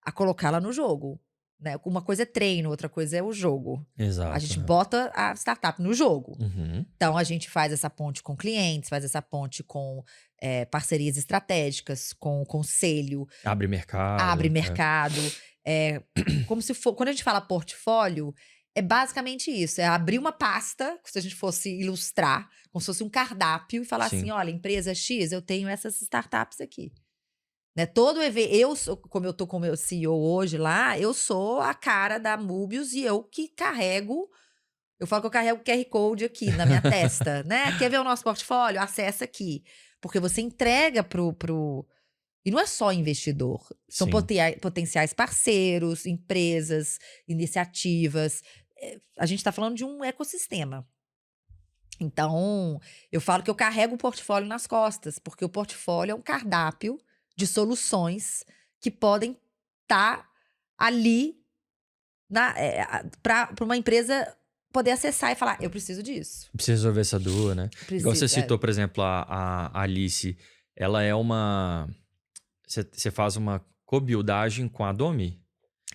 a colocá-la no jogo, né? Uma coisa é treino, outra coisa é o jogo. Exato. A gente bota a startup no jogo. Uhum. Então, a gente faz essa ponte com clientes, faz essa ponte com parcerias estratégicas, com o conselho. Abre mercado. Abre mercado. Como se for... Quando a gente fala portfólio, é basicamente isso. É abrir uma pasta, se a gente fosse ilustrar, como se fosse um cardápio, e falar assim, olha, empresa X, eu tenho essas startups aqui. Né, todo evento, como eu tô com o meu CEO hoje lá, eu sou a cara da Mobius e eu que carrego, eu falo que eu carrego o QR Code aqui na minha testa, né? Quer ver o nosso portfólio? Acessa aqui. Porque você entrega pro... E não é só investidor, são potenciais parceiros, empresas, iniciativas. A gente tá falando de um ecossistema. Então, eu falo que eu carrego o portfólio nas costas, porque o portfólio é um cardápio de soluções que podem estar ali para uma empresa poder acessar e falar, eu preciso disso. Precisa resolver essa dor, né? Igual você citou, por exemplo, a Alice, ela é uma... Você faz uma co-buildagem com a Domi?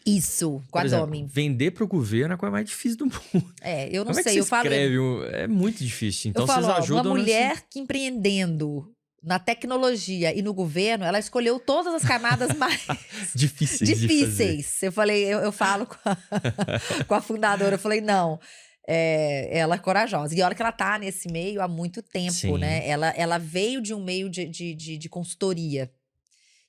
Isso, com a Domi. Vender para o governo é a coisa mais difícil do mundo. Eu não sei. Como é que você escreve? É muito difícil. Então, vocês ajudam... Uma mulher que empreendendo na tecnologia e no governo, ela escolheu todas as camadas mais difíceis. Eu falo com a fundadora, eu falei, não, ela é corajosa. E olha que ela tá nesse meio há muito tempo, né? Ela veio de um meio de consultoria.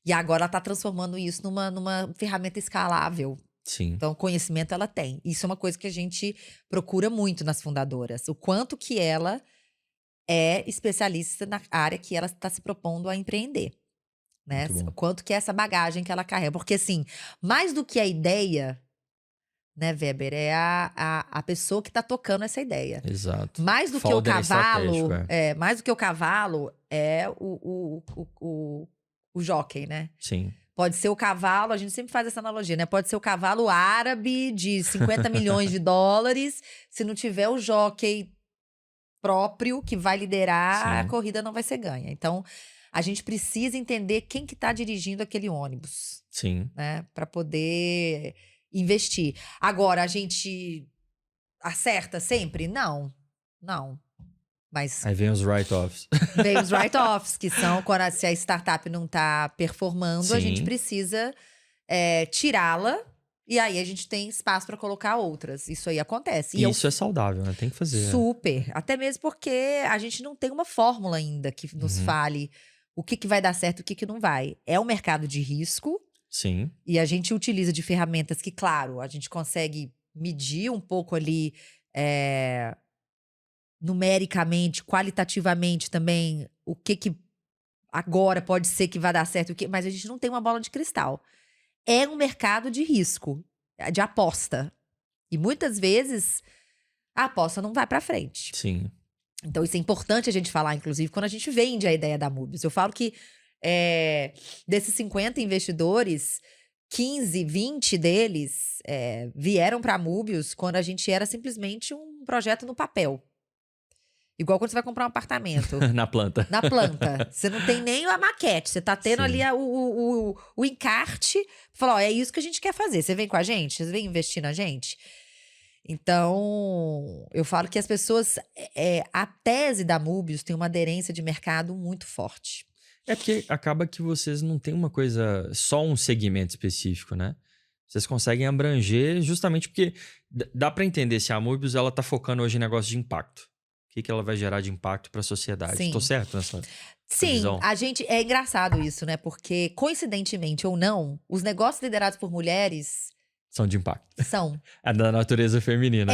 E agora ela tá transformando isso numa ferramenta escalável. Sim. Então, conhecimento ela tem. Isso é uma coisa que a gente procura muito nas fundadoras. O quanto que ela é especialista na área que ela está se propondo a empreender, né? O quanto que é essa bagagem que ela carrega. Porque, assim, mais do que a ideia, né, Weber? É a pessoa que está tocando essa ideia. Exato. Mais do que o Folder cavalo, estratégico, mais do que o cavalo, é o jockey, né? Sim. Pode ser o cavalo, a gente sempre faz essa analogia, né? Pode ser o cavalo árabe de 50 milhões de dólares. Se não tiver o jockey próprio que vai liderar, a Sim. corrida não vai ser ganha. Então, a gente precisa entender quem que está dirigindo aquele ônibus, Sim. né? Para poder investir. Agora, a gente acerta sempre? Não. Mas Aí vem os write-offs. vem os write-offs, que são quando se a startup não está performando, a gente Sim. precisa tirá-la e aí a gente tem espaço para colocar outras. Isso aí acontece. E isso é saudável, né? Tem que fazer. Super. Até mesmo porque a gente não tem uma fórmula ainda que nos fale o que vai dar certo e o que não vai. É um mercado de risco. Sim. E a gente utiliza de ferramentas que, claro, a gente consegue medir um pouco ali numericamente, qualitativamente também, o que agora pode ser que vai dar certo, mas a gente não tem uma bola de cristal. É um mercado de risco, de aposta. E muitas vezes a aposta não vai para frente. Sim. Então isso é importante a gente falar, inclusive, quando a gente vende a ideia da Mobius. Eu falo que desses 50 investidores, 15, 20 deles vieram para a Mobius quando a gente era simplesmente um projeto no papel. Igual quando você vai comprar um apartamento. Na planta. Na planta. Você não tem nem a maquete. Você tá tendo ali o encarte. Falar, ó, é isso que a gente quer fazer. Você vem com a gente? Você vem investir na gente? Então, eu falo que as pessoas... a tese da Mobius tem uma aderência de mercado muito forte. É porque acaba que vocês não têm uma coisa... Só um segmento específico, né? Vocês conseguem abranger justamente porque... Dá para entender se a Mobius ela tá focando hoje em negócio de impacto. O que ela vai gerar de impacto para a sociedade. Sim. Tô certo nessa Sim, visão? a gente... É engraçado isso, né? Porque, coincidentemente ou não, os negócios liderados por mulheres... São de impacto. São. É da natureza feminina.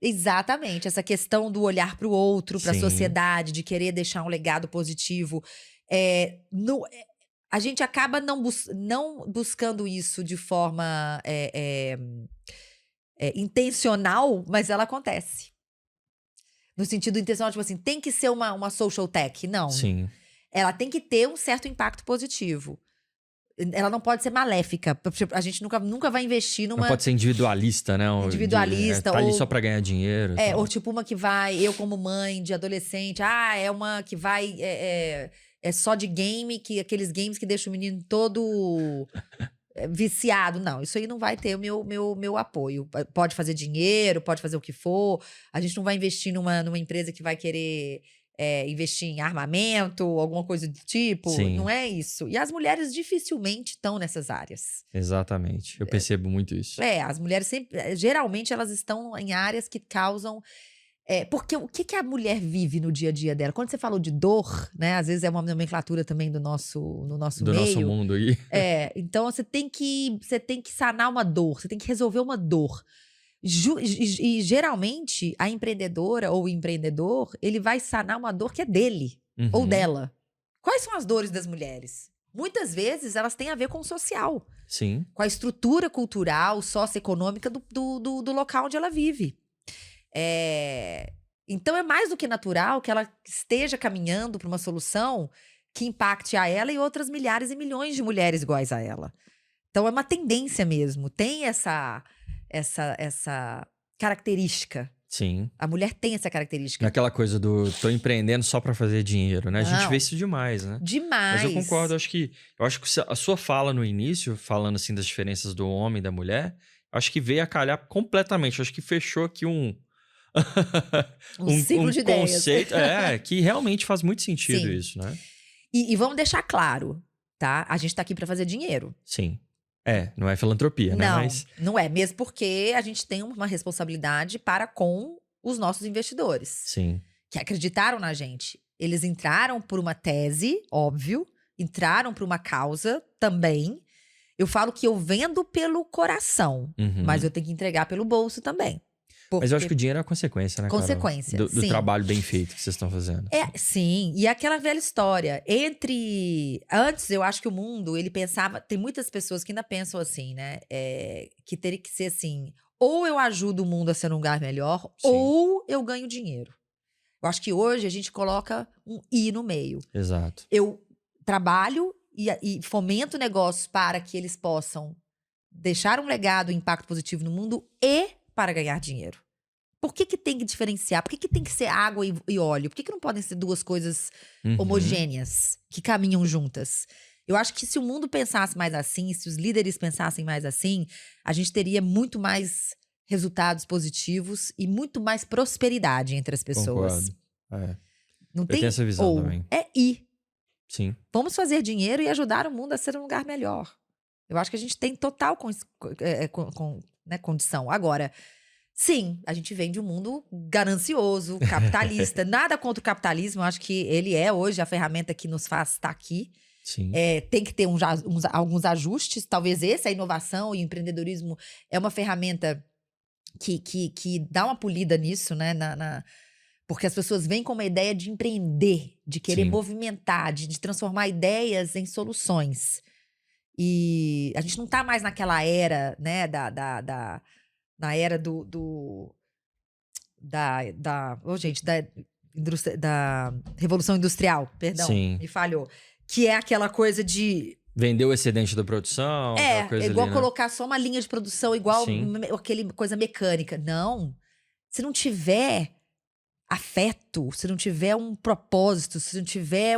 Exatamente. Essa questão do olhar para o outro, para a Sim. sociedade, de querer deixar um legado positivo. A gente acaba não buscando isso de forma intencional, mas ela acontece. No sentido intencional, tipo assim, tem que ser uma social tech. Não. Sim. Ela tem que ter um certo impacto positivo. Ela não pode ser maléfica. A gente nunca vai investir numa... Não pode ser individualista, né? Individualista. Tá ali só pra ganhar dinheiro. Ou tipo uma que vai... Eu como mãe de adolescente... é uma que vai... É só de game, aqueles games que deixam o menino todo... viciado. Não, isso aí não vai ter o meu apoio. Pode fazer dinheiro, pode fazer o que for. A gente não vai investir numa empresa que vai querer investir em armamento, alguma coisa do tipo. Sim. Não é isso. E as mulheres dificilmente estão nessas áreas. Exatamente. Eu percebo muito isso. As mulheres sempre... Geralmente elas estão em áreas que causam... porque o que a mulher vive no dia a dia dela? Quando você falou de dor, né? Às vezes é uma nomenclatura também no nosso do meio. Nosso mundo aí. Então você tem que sanar uma dor, você tem que resolver uma dor. E geralmente a empreendedora ou o empreendedor, ele vai sanar uma dor que é dele ou dela. Quais são as dores das mulheres? Muitas vezes elas têm a ver com o social. Sim. Com a estrutura cultural, socioeconômica do local onde ela vive. Então é mais do que natural que ela esteja caminhando para uma solução que impacte a ela e outras milhares e milhões de mulheres iguais a ela. Então é uma tendência mesmo, tem essa característica. Sim. A mulher tem essa característica. Naquela coisa do tô empreendendo só pra fazer dinheiro, né? A gente vê isso demais, né? Demais. Mas eu concordo, eu acho que a sua fala no início, falando assim das diferenças do homem e da mulher, acho que veio a calhar completamente. Acho que fechou aqui um ciclo de conceito, ideias. que realmente faz muito sentido. Sim. Isso, né? E vamos deixar claro, tá? A gente tá aqui para fazer dinheiro. Sim. Não é filantropia, né? Não é. Mesmo porque a gente tem uma responsabilidade para com os nossos investidores. Sim. Que acreditaram na gente. Eles entraram por uma tese, óbvio. Entraram por uma causa também. Eu falo que eu vendo pelo coração. Mas eu tenho que entregar pelo bolso também. Mas eu acho que o dinheiro é a consequência, né, consequência, Carol? Do trabalho bem feito que vocês estão fazendo. Sim. E aquela velha história. Antes, eu acho que o mundo, ele pensava... Tem muitas pessoas que ainda pensam assim, né? Que teria que ser assim... ou eu ajudo o mundo a ser um lugar melhor, Sim. ou eu ganho dinheiro. Eu acho que hoje a gente coloca um "e" no meio. Exato. Eu trabalho e fomento negócios para que eles possam deixar um legado, um impacto positivo no mundo e para ganhar dinheiro. Por que tem que diferenciar? Por que tem que ser água e óleo? Por que não podem ser duas coisas homogêneas que caminham juntas? Eu acho que se o mundo pensasse mais assim, se os líderes pensassem mais assim, a gente teria muito mais resultados positivos e muito mais prosperidade entre as pessoas. Concordo. Não Eu tem tenho essa visão também. É "e". Sim. Vamos fazer dinheiro e ajudar o mundo a ser um lugar melhor. Eu acho que a gente tem total condição. Agora, sim, a gente vem de um mundo ganancioso, capitalista. Nada contra o capitalismo, eu acho que ele é hoje a ferramenta que nos faz estar aqui. Sim. Tem que ter alguns ajustes, talvez a inovação e o empreendedorismo é uma ferramenta que dá uma polida nisso, né? Porque as pessoas vêm com uma ideia de empreender, de querer Sim. movimentar, de transformar ideias em soluções. E a gente não tá mais naquela era, né, na era da Revolução Industrial, perdão, Sim. me falhou. Que é aquela coisa de... Vender o excedente da produção, aquela coisa igual ali, né? colocar só uma linha de produção, igual Sim. aquele coisa mecânica. Não, se não tiver afeto, se não tiver um propósito, se não tiver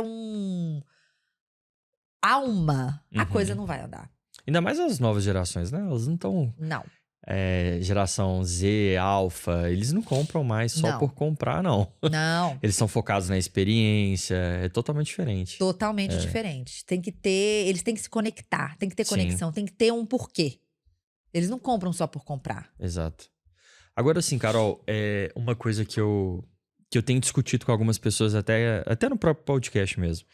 alma, a coisa não vai andar. Ainda mais as novas gerações, né? Elas não estão... Não. Geração Z, Alpha, eles não compram mais só Não. por comprar, não. Não. Eles são focados na experiência, é totalmente diferente. Totalmente diferente. Eles têm que se conectar, tem que ter conexão, tem que ter um porquê. Eles não compram só por comprar. Exato. Agora sim, Carol, uma coisa que eu tenho discutido com algumas pessoas até no próprio podcast mesmo.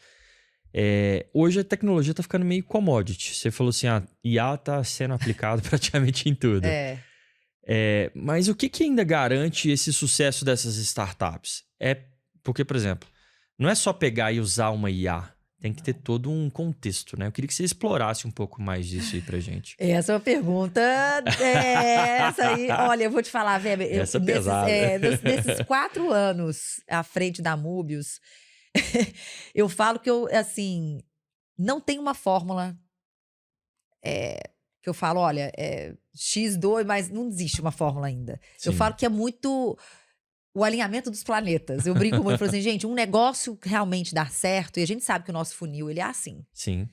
Hoje a tecnologia tá ficando meio commodity. Você falou assim, IA tá sendo aplicado praticamente em tudo. Mas o que ainda garante esse sucesso dessas startups? Porque, por exemplo, não é só pegar e usar uma IA. Tem que ter todo um contexto, né? Eu queria que você explorasse um pouco mais disso aí pra gente. Essa é uma pergunta... essa aí... Olha, eu vou te falar, Weber. Essa é pesada. Nesses 4 anos à frente da Mobius... eu falo que assim, não tem uma fórmula que eu falo, olha, X2, mas não existe uma fórmula ainda. Sim. Eu falo que é muito o alinhamento dos planetas. Eu brinco muito, falo assim, gente, um negócio realmente dar certo, e a gente sabe que o nosso funil, ele é assim. Sim.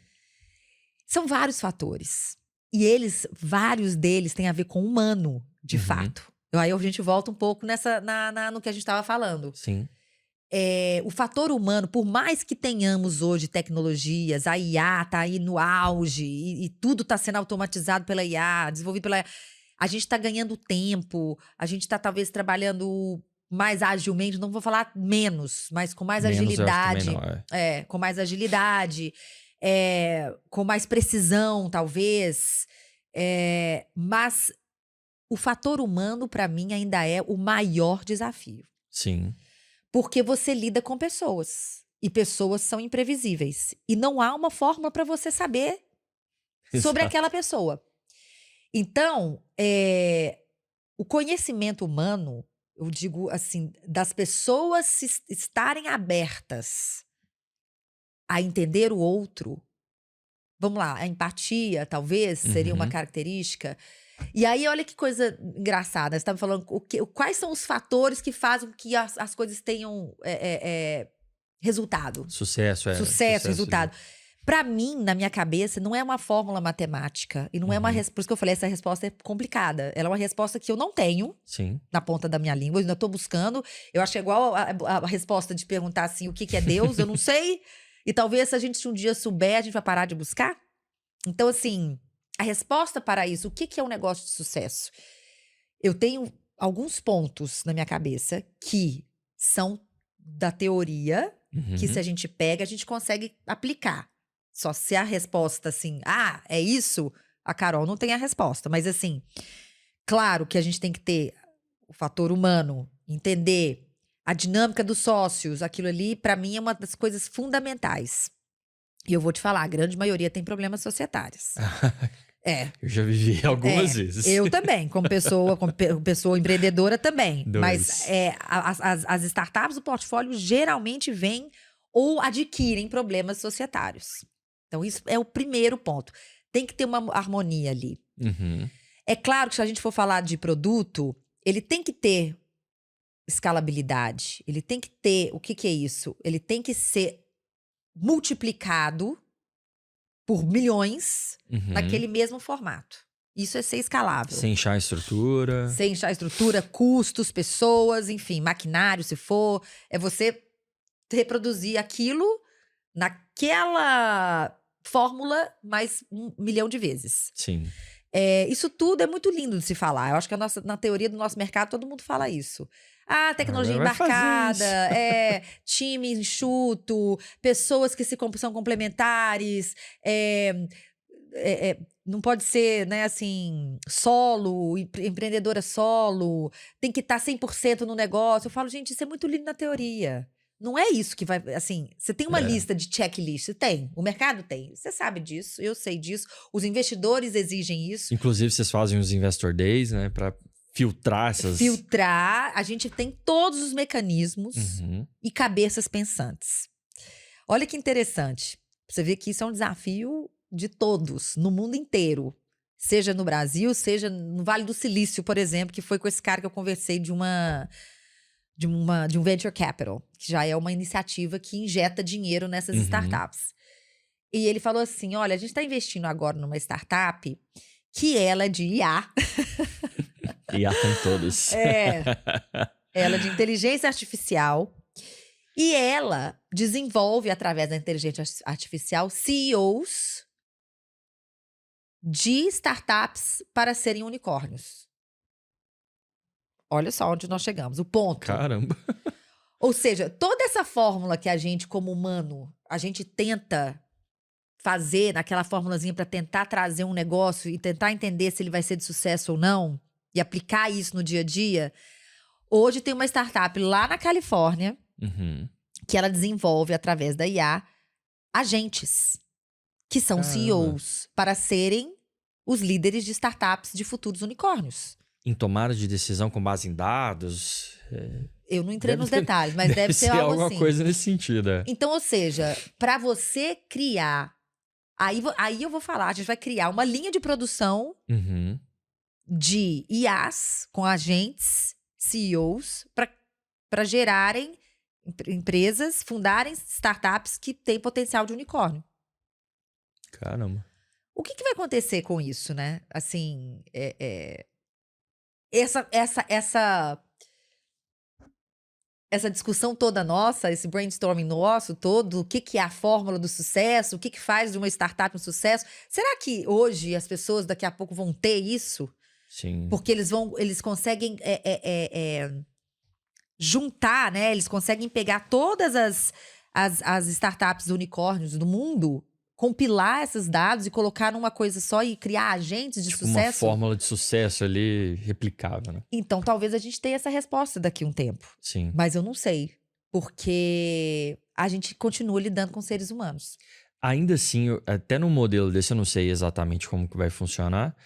São vários fatores. E vários deles têm a ver com o humano, de fato. Aí a gente volta um pouco no que a gente estava falando. Sim. O fator humano, por mais que tenhamos hoje tecnologias, a IA tá aí no auge e tudo tá sendo automatizado pela IA, desenvolvido pela IA, a gente tá ganhando tempo, a gente tá talvez trabalhando mais agilmente, não vou falar menos, mas com mais agilidade. Com mais agilidade, com mais precisão, talvez. Mas o fator humano, para mim, ainda é o maior desafio. Sim. Porque você lida com pessoas. E pessoas são imprevisíveis. E não há uma fórmula para você saber sobre aquela pessoa. Então, o conhecimento humano, eu digo assim, das pessoas estarem abertas a entender o outro. Vamos lá, a empatia, talvez, seria uma característica. E aí, olha que coisa engraçada. Você estava falando quais são os fatores que fazem que as coisas tenham resultado. Sucesso, resultado. Para mim, na minha cabeça, não é uma fórmula matemática. E não é uma por isso que eu falei, essa resposta é complicada. Ela é uma resposta que eu não tenho na ponta da minha língua. Eu ainda estou buscando. Eu acho que é igual a resposta de perguntar assim, o que é Deus? Eu não sei. E talvez, se a gente um dia souber, a gente vai parar de buscar. Então, assim... A resposta para isso, o que é um negócio de sucesso? Eu tenho alguns pontos na minha cabeça que são da teoria, que se a gente pega, a gente consegue aplicar. Só se a resposta assim, é isso, a Carol não tem a resposta. Mas assim, claro que a gente tem que ter o fator humano, entender a dinâmica dos sócios, aquilo ali, para mim, é uma das coisas fundamentais. E eu vou te falar, a grande maioria tem problemas societários. Eu já vivi algumas vezes. Eu também, como pessoa empreendedora também. Mas as startups do portfólio geralmente vêm ou adquirem problemas societários. Então, isso é o primeiro ponto. Tem que ter uma harmonia ali. Uhum. É claro que se a gente for falar de produto, ele tem que ter escalabilidade. Ele tem que ter, o que é isso? Ele tem que ser multiplicado por milhões naquele mesmo formato. Isso é ser escalável. Sem inchar a estrutura. Sem inchar a estrutura, custos, pessoas, enfim, maquinário, se for. É você reproduzir aquilo naquela fórmula mais 1 milhão de vezes. Sim. Isso tudo é muito lindo de se falar. Eu acho que na teoria do nosso mercado, todo mundo fala isso. Tecnologia embarcada, time enxuto, pessoas que são complementares, não pode ser, né, assim, solo, empreendedora solo, tem que estar 100% no negócio. Eu falo, gente, isso é muito lindo na teoria. Não é isso que vai, assim, você tem uma lista de checklist, tem, o mercado tem, você sabe disso, eu sei disso, os investidores exigem isso. Inclusive, vocês fazem os Investor Days, né, para filtrar essas... A gente tem todos os mecanismos e cabeças pensantes. Olha que interessante, você vê que isso é um desafio de todos, no mundo inteiro. Seja no Brasil, seja no Vale do Silício, por exemplo, que foi com esse cara que eu conversei de um venture capital, que já é uma iniciativa que injeta dinheiro nessas startups. E ele falou assim, olha, a gente está investindo agora numa startup que ela é de IA. IA tem todos. Ela é de inteligência artificial. E ela desenvolve, através da inteligência artificial, CEOs de startups para serem unicórnios. Olha só onde nós chegamos, o ponto. Caramba! Ou seja, toda essa fórmula que a gente, como humano, a gente tenta fazer naquela formulazinha para tentar trazer um negócio e tentar entender se ele vai ser de sucesso ou não, e aplicar isso no dia a dia. Hoje tem uma startup lá na Califórnia que ela desenvolve, através da IA, agentes que são CEOs para serem os líderes de startups de futuros unicórnios. Em tomada de decisão com base em dados? Eu não entrei nos detalhes, mas deve ser algo alguma assim. Coisa nesse sentido. Então, ou seja, para você criar... Aí eu vou falar, a gente vai criar uma linha de produção de IAs com agentes, CEOs, para gerarem empresas, fundarem startups que têm potencial de unicórnio. Caramba. O que vai acontecer com isso, né? Assim, essa discussão toda nossa, esse brainstorming nosso todo, o que é a fórmula do sucesso, o que faz de uma startup um sucesso. Será que hoje as pessoas daqui a pouco vão ter isso? Sim. Porque eles conseguem juntar, né? Eles conseguem pegar todas as startups unicórnios do mundo, compilar esses dados e colocar numa coisa só e criar agentes de sucesso. Uma fórmula de sucesso ali replicável, né? Então, talvez a gente tenha essa resposta daqui a um tempo. Sim. Mas eu não sei, porque a gente continua lidando com seres humanos. Ainda assim, até num modelo desse, eu não sei exatamente como que vai funcionar,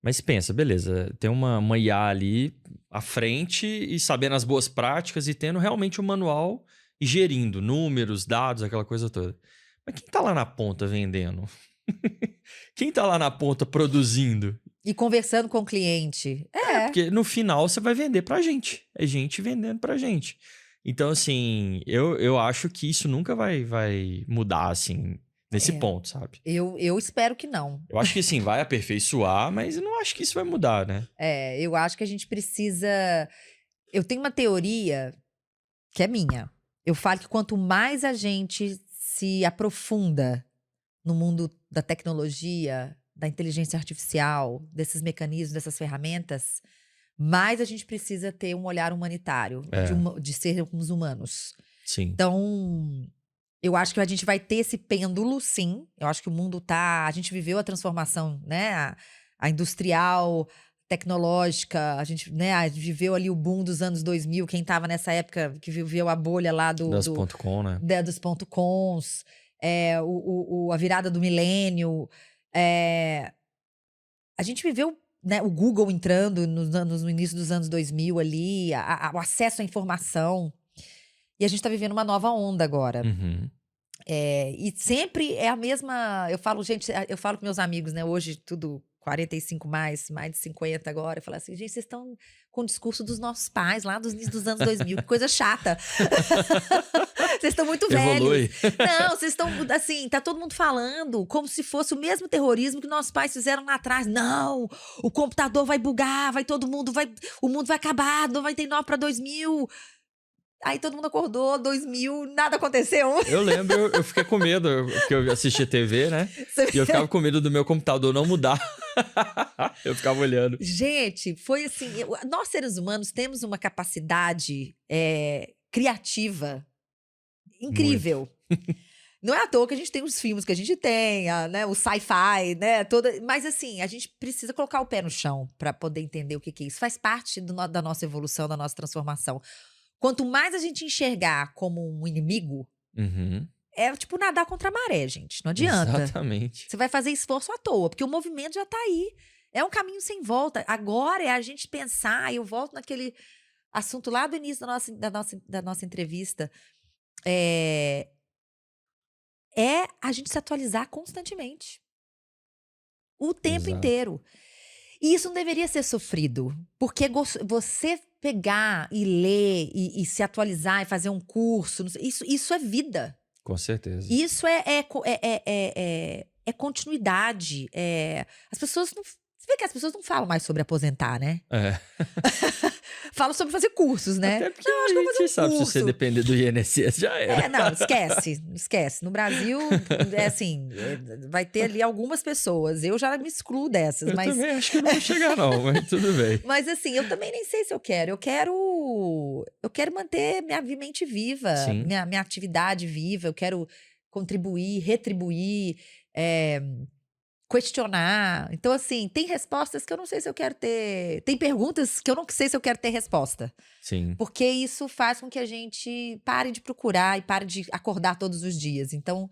mas pensa, beleza, tem uma IA ali à frente e sabendo as boas práticas e tendo realmente um manual e gerindo números, dados, aquela coisa toda. Mas quem tá lá na ponta vendendo? Quem tá lá na ponta produzindo? E conversando com o cliente. Porque no final você vai vender pra gente. É gente vendendo pra gente. Então, assim, eu acho que isso nunca vai mudar, assim, nesse ponto, sabe? Eu espero que não. Eu acho que, sim, vai aperfeiçoar, mas eu não acho que isso vai mudar, né? Eu acho que a gente precisa... Eu tenho uma teoria que é minha. Eu falo que quanto mais a gente se aprofunda no mundo da tecnologia, da inteligência artificial, desses mecanismos, dessas ferramentas, mais a gente precisa ter um olhar humanitário, de sermos humanos. Sim. Então, eu acho que a gente vai ter esse pêndulo, sim. Eu acho que o mundo tá... A gente viveu a transformação, né? A industrial, tecnológica. A gente viveu ali o boom dos anos 2000. Quem estava nessa época, que viveu a bolha lá das .com, né? Dos .coms. A virada do milênio. a gente viveu, né, o Google entrando no início dos anos 2000 ali, o acesso à informação. E a gente tá vivendo uma nova onda agora. Uhum. E sempre é a mesma. Eu falo com meus amigos, né? Hoje, tudo 45 mais de 50 agora. Eu falo assim, gente, vocês estão com o discurso dos nossos pais lá dos inícios dos anos 2000, que coisa chata. Vocês estão muito Evolui. velhos. Não, vocês estão, assim, tá todo mundo falando como se fosse o mesmo terrorismo que nossos pais fizeram lá atrás. Não, o computador vai bugar, o mundo vai acabar, 99 para 2000. Aí todo mundo acordou, 2000, nada aconteceu. Eu lembro, eu fiquei com medo, porque eu assistia TV, né? E eu ficava com medo do meu computador não mudar. Eu ficava olhando. Gente, foi assim, nós seres humanos temos uma capacidade criativa incrível. Não é à toa que a gente tem os filmes que a gente tem, né, o sci-fi, né, mas assim, a gente precisa colocar o pé no chão para poder entender o que é isso. Faz parte da nossa evolução, da nossa transformação. Quanto mais a gente enxergar como um inimigo, é tipo nadar contra a maré, gente. Não adianta. Exatamente. Você vai fazer esforço à toa, porque o movimento já tá aí. É um caminho sem volta. Agora é a gente pensar, eu volto naquele assunto lá do início da nossa entrevista. É a gente se atualizar constantemente. O tempo inteiro. E isso não deveria ser sofrido. Porque você pegar e ler e se atualizar e fazer um curso, isso é vida. Com certeza. Isso é continuidade. As pessoas não. Você vê que as pessoas não falam mais sobre aposentar, né? Falam sobre fazer cursos, né? Até porque não, acho que você sabe, se você depender do INSS, já era. Não, esquece. No Brasil, vai ter ali algumas pessoas. Eu já me excluo dessas, mas... Eu também acho que não vou chegar não, mas tudo bem. Mas assim, eu também nem sei se eu quero. Eu quero manter minha mente viva, minha atividade viva. Eu quero contribuir, retribuir, questionar. Então, assim, tem respostas que eu não sei se eu quero ter. Tem perguntas que eu não sei se eu quero ter resposta. Sim. Porque isso faz com que a gente pare de procurar e pare de acordar todos os dias. Então,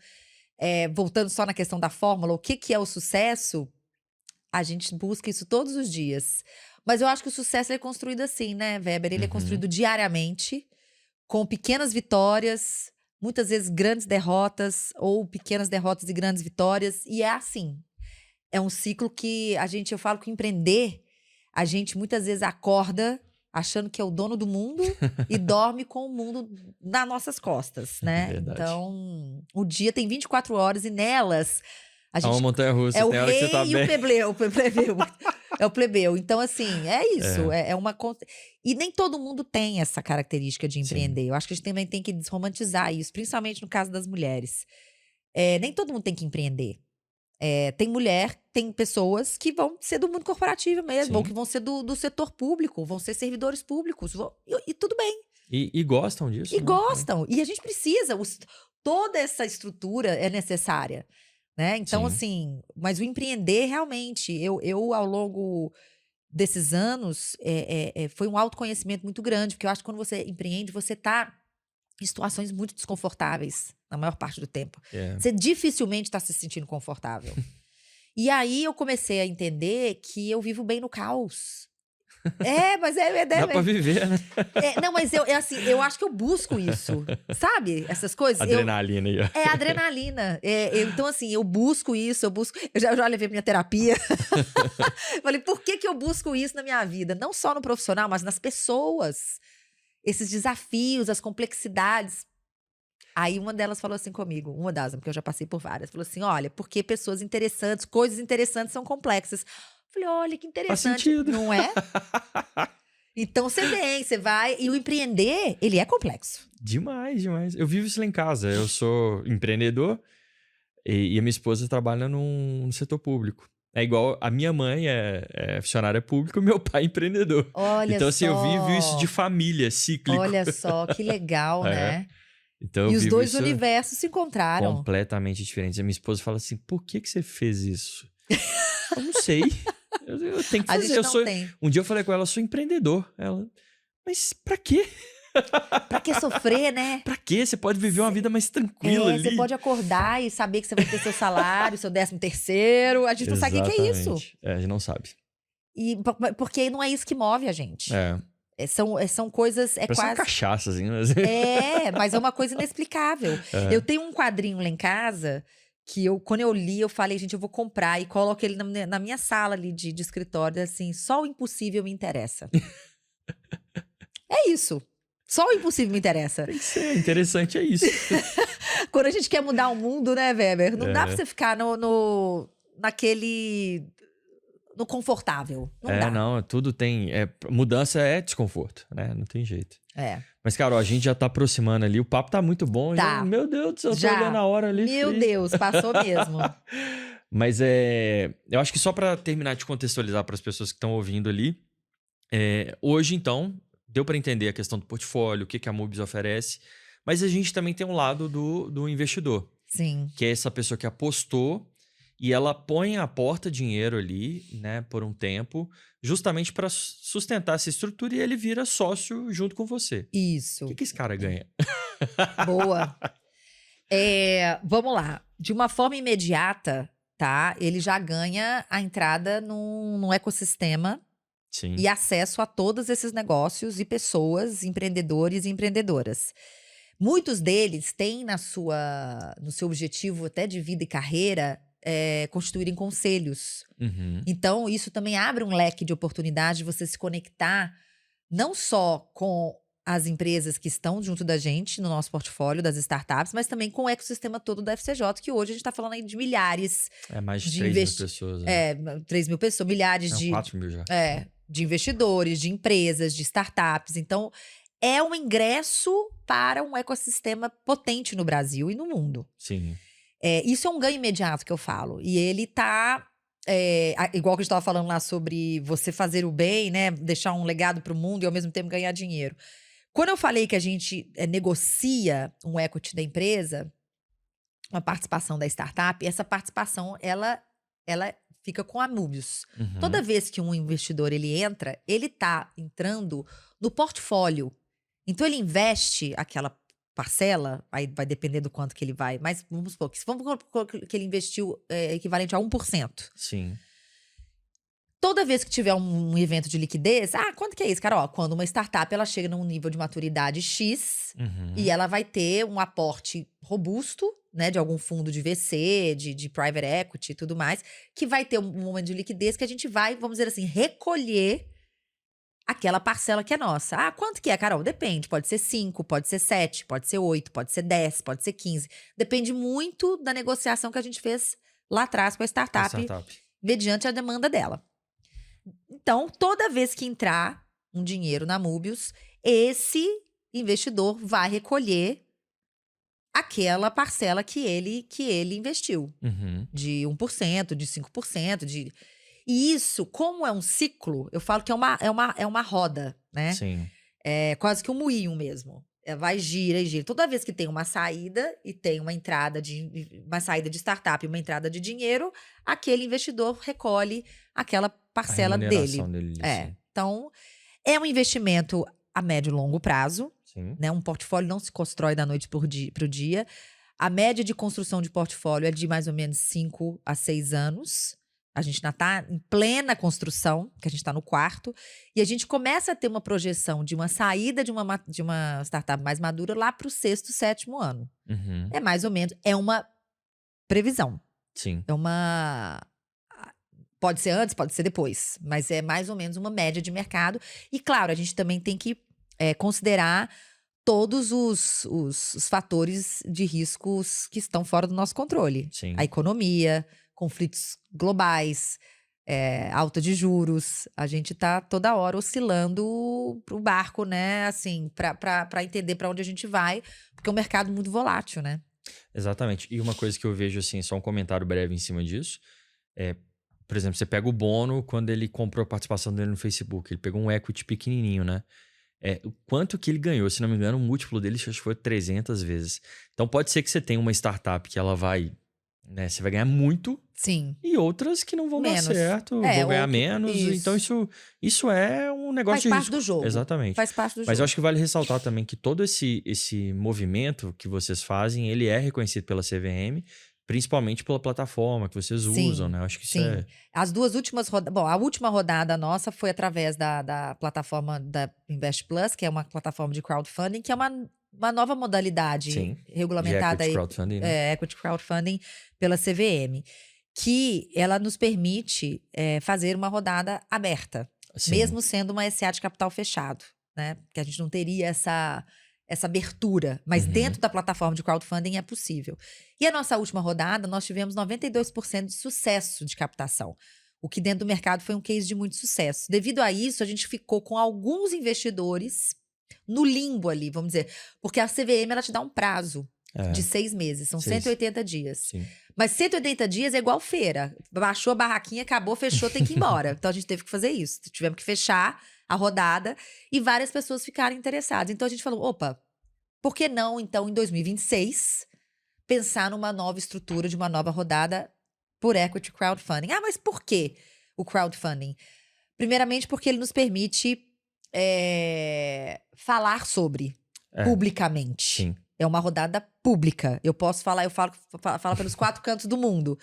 voltando só na questão da fórmula, o que é o sucesso? A gente busca isso todos os dias. Mas eu acho que o sucesso é construído assim, né, Weber? Ele é construído diariamente, com pequenas vitórias, muitas vezes grandes derrotas, ou pequenas derrotas e grandes vitórias. E é assim. É um ciclo que eu falo que empreender, a gente muitas vezes acorda achando que é o dono do mundo e dorme com o mundo nas nossas costas, né? Verdade. Então, o dia tem 24 horas e nelas a gente... É uma montanha-russa, tem hora que você tá bem. E o plebeu. É o plebeu. Então, assim, é isso. É uma... E nem todo mundo tem essa característica de empreender. Sim. Eu acho que a gente também tem que desromantizar isso, principalmente no caso das mulheres. Nem todo mundo tem que empreender. Tem pessoas que vão ser do mundo corporativo mesmo, ou que vão ser do setor público, vão ser servidores públicos, e tudo bem. E gostam disso. E gostam. E a gente precisa, toda essa estrutura é necessária, né? Então, assim, mas o empreender realmente, eu ao longo desses anos, foi um autoconhecimento muito grande, porque eu acho que quando você empreende, você tá em situações muito desconfortáveis, na maior parte do tempo. Você dificilmente está se sentindo confortável. E aí eu comecei a entender que eu vivo bem no caos. Mas dá pra viver, né? Não, mas eu acho que eu busco isso. Sabe? Essas coisas. Adrenalina aí, ó. Adrenalina. Então, assim, eu busco isso, Eu já levei minha terapia. Falei, por que eu busco isso na minha vida? Não só no profissional, mas nas pessoas. Esses desafios, as complexidades. Aí uma delas falou assim comigo, porque eu já passei por várias, falou assim, olha, porque pessoas interessantes, coisas interessantes são complexas. Falei, olha, que interessante. Faz sentido. Não é? Então você vai, e o empreender, ele é complexo. Demais. Eu vivo isso lá em casa, eu sou empreendedor e a minha esposa trabalha no setor público. É igual, a minha mãe é funcionária pública, o meu pai é empreendedor. Olha então, assim, só. eu vivo isso de família, cíclico. Olha só, que legal, né? Então, e os dois universos se encontraram. Completamente diferentes. A minha esposa fala assim, por que você fez isso? Eu não sei. Eu tenho que fazer. A gente não tem. Um dia eu falei com ela, eu sou empreendedor. Ela, mas pra quê? Pra que sofrer, né? Pra quê? Você pode viver uma vida mais tranquila ali. Você pode acordar e saber que você vai ter seu salário, seu 13º. A gente não sabe o que é isso. É, a gente não sabe. E porque não é isso que move a gente. São coisas. Parece uma cachaça, assim. Mas... mas é uma coisa inexplicável. Eu tenho um quadrinho lá em casa que quando eu li, eu falei, gente, eu vou comprar e coloco ele na minha sala ali de escritório, assim, só o impossível me interessa. É isso. Só o impossível me interessa. Tem que ser, interessante é isso. Quando a gente quer mudar o mundo, né, Weber? Não dá pra você ficar no confortável. Não dá. Não, tudo tem... mudança é desconforto, né? Não tem jeito. Mas, Carol, a gente já tá aproximando ali. O papo tá muito bom. Tá. Meu Deus do céu, eu tô olhando a hora ali. Meu Deus, passou mesmo. Mas eu acho que só pra terminar de contextualizar para as pessoas que estão ouvindo ali, hoje, então, deu para entender a questão do portfólio, o que a Mobius oferece, mas a gente também tem um lado do investidor. Sim. Que é essa pessoa que apostou e ela põe à porta dinheiro ali, né, por um tempo, justamente para sustentar essa estrutura e ele vira sócio junto com você. Isso. O que esse cara ganha? Boa. Vamos lá. De uma forma imediata, tá? Ele já ganha a entrada num ecossistema. Sim. E acesso a todos esses negócios e pessoas, empreendedores e empreendedoras. Muitos deles têm no seu objetivo até de vida e carreira constituírem conselhos. Uhum. Então, isso também abre um leque de oportunidade de você se conectar não só com as empresas que estão junto da gente no nosso portfólio, das startups, mas também com o ecossistema todo da FCJ, que hoje a gente está falando aí de milhares. Mais de 3 mil pessoas. 3 mil pessoas, milhares de... 4 mil já. De investidores, de empresas, de startups. Então, é um ingresso para um ecossistema potente no Brasil e no mundo. Sim. Isso é um ganho imediato que eu falo. E ele tá... igual que a gente estava falando lá sobre você fazer o bem, né? Deixar um legado para o mundo e ao mesmo tempo ganhar dinheiro. Quando eu falei que a gente negocia um equity da empresa, uma participação da startup, essa participação, ela fica com a Mobius. Uhum. Toda vez que um investidor ele entra, ele tá entrando no portfólio. Então, ele investe aquela parcela, aí vai depender do quanto que ele vai, mas vamos supor que ele investiu equivalente a 1%. Sim. Toda vez que tiver um evento de liquidez, quanto que é isso, Carol? Quando uma startup ela chega num nível de maturidade X e ela vai ter um aporte robusto, né, de algum fundo de VC, de private equity e tudo mais, que vai ter um momento de liquidez que a gente vai, vamos dizer assim, recolher aquela parcela que é nossa. Quanto que é, Carol? Depende. Pode ser 5, pode ser 7, pode ser 8, pode ser 10, pode ser 15. Depende muito da negociação que a gente fez lá atrás com a startup. Mediante a demanda dela. Então, toda vez que entrar um dinheiro na Mobius, esse investidor vai recolher aquela parcela que ele investiu. De 1%, de 5%, E isso, como é um ciclo, eu falo que é uma roda, né? Sim. É quase que um moinho mesmo. Vai, gira e gira. Toda vez que tem uma saída e tem uma saída de startup e uma entrada de dinheiro, aquele investidor recolhe aquela parcela dele. Então, é um investimento a médio e longo prazo. Sim. Né? Um portfólio não se constrói da noite para o dia. A média de construção de portfólio é de mais ou menos 5 a 6 anos. A gente ainda está em plena construção, que a gente está no quarto, e a gente começa a ter uma projeção de uma saída de uma startup mais madura lá para o 6º, 7º ano. É mais ou menos, é uma previsão. Sim. Pode ser antes, pode ser depois, mas é mais ou menos uma média de mercado. E claro, a gente também tem que considerar todos os fatores de riscos que estão fora do nosso controle. Sim. A economia, conflitos globais, alta de juros. A gente tá toda hora oscilando pro barco, né? Assim, para entender para onde a gente vai, porque é um mercado muito volátil, né? Exatamente. E uma coisa que eu vejo, assim, só um comentário breve em cima disso, por exemplo, você pega o Bono quando ele comprou a participação dele no Facebook, ele pegou um equity pequenininho, né? O quanto que ele ganhou, se não me engano, o múltiplo dele acho que foi 300 vezes. Então pode ser que você tenha uma startup que ela vai né? Você vai ganhar muito. Sim. E outras que não vão dar certo, vão ganhar menos. Então, isso é um negócio de risco. Faz parte do jogo. Exatamente. Faz parte do jogo. Mas eu acho que vale ressaltar também que todo esse movimento que vocês fazem, ele é reconhecido pela CVM, principalmente pela plataforma que vocês usam, né? Eu acho que isso é... As duas últimas rodadas... Bom, a última rodada nossa foi através da plataforma da Invest Plus, que é uma plataforma de crowdfunding, que é uma nova modalidade regulamentada de equity crowdfunding, né? Equity crowdfunding pela CVM, que ela nos permite fazer uma rodada aberta, mesmo sendo uma SA de capital fechado, né? Porque a gente não teria essa abertura, mas dentro da plataforma de crowdfunding é possível. E a nossa última rodada, nós tivemos 92% de sucesso de captação, o que dentro do mercado foi um case de muito sucesso. Devido a isso, a gente ficou com alguns investidores no limbo ali, vamos dizer, porque a CVM ela te dá um prazo de 6 meses, são 180 dias. Sim. Mas 180 dias é igual feira. Baixou a barraquinha, acabou, fechou, tem que ir embora. Então a gente teve que fazer isso. Tivemos que fechar a rodada e várias pessoas ficaram interessadas. Então a gente falou, opa, por que não, então, em 2026, pensar numa nova estrutura de uma nova rodada por equity crowdfunding? Ah, mas por que o crowdfunding? Primeiramente porque ele nos permite falar sobre publicamente. Sim. É uma rodada pública. Eu posso falar, eu falo pelos 4 cantos do mundo.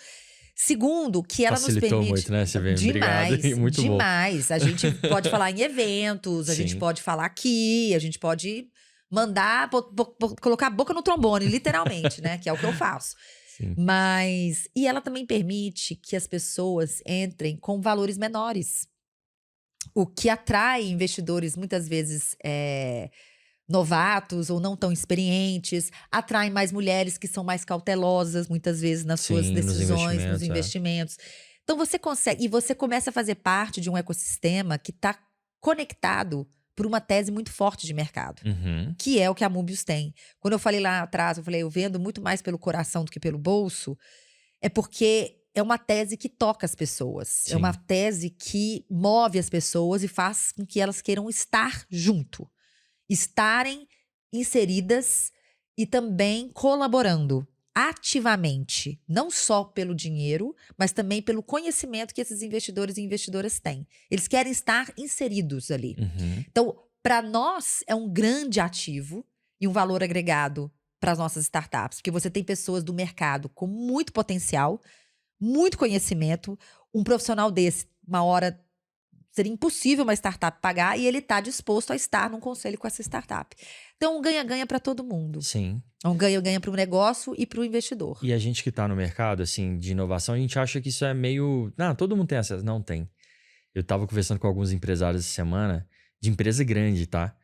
Segundo, que ela Facilitou nos permite... muito, né, CVM? Demais, Obrigado. Muito demais. A gente pode falar em eventos, a gente pode falar aqui, a gente pode mandar, colocar a boca no trombone, literalmente, né? Que é o que eu faço. Sim. Mas... E ela também permite que as pessoas entrem com valores menores. O que atrai investidores, muitas vezes... novatos ou não tão experientes, atraem mais mulheres que são mais cautelosas, muitas vezes, nas suas decisões, nos investimentos. Então, você consegue... E você começa a fazer parte de um ecossistema que está conectado por uma tese muito forte de mercado, que é o que a Mobius tem. Quando eu falei lá atrás, eu vendo muito mais pelo coração do que pelo bolso, é porque é uma tese que toca as pessoas. Sim. É uma tese que move as pessoas e faz com que elas queiram estar junto. Estarem inseridas e também colaborando ativamente, não só pelo dinheiro, mas também pelo conhecimento que esses investidores e investidoras têm. Eles querem estar inseridos ali. Então, para nós, é um grande ativo e um valor agregado para as nossas startups, porque você tem pessoas do mercado com muito potencial, muito conhecimento, um profissional desse, uma hora... Seria impossível uma startup pagar e ele está disposto a estar num conselho com essa startup. Então, um ganha-ganha para todo mundo. Sim. Um ganha-ganha para o negócio e para o investidor. E a gente que está no mercado, assim, de inovação, a gente acha que isso é meio... Não, todo mundo tem acesso. Não tem. Eu estava conversando com alguns empresários essa semana, de empresa grande, tá?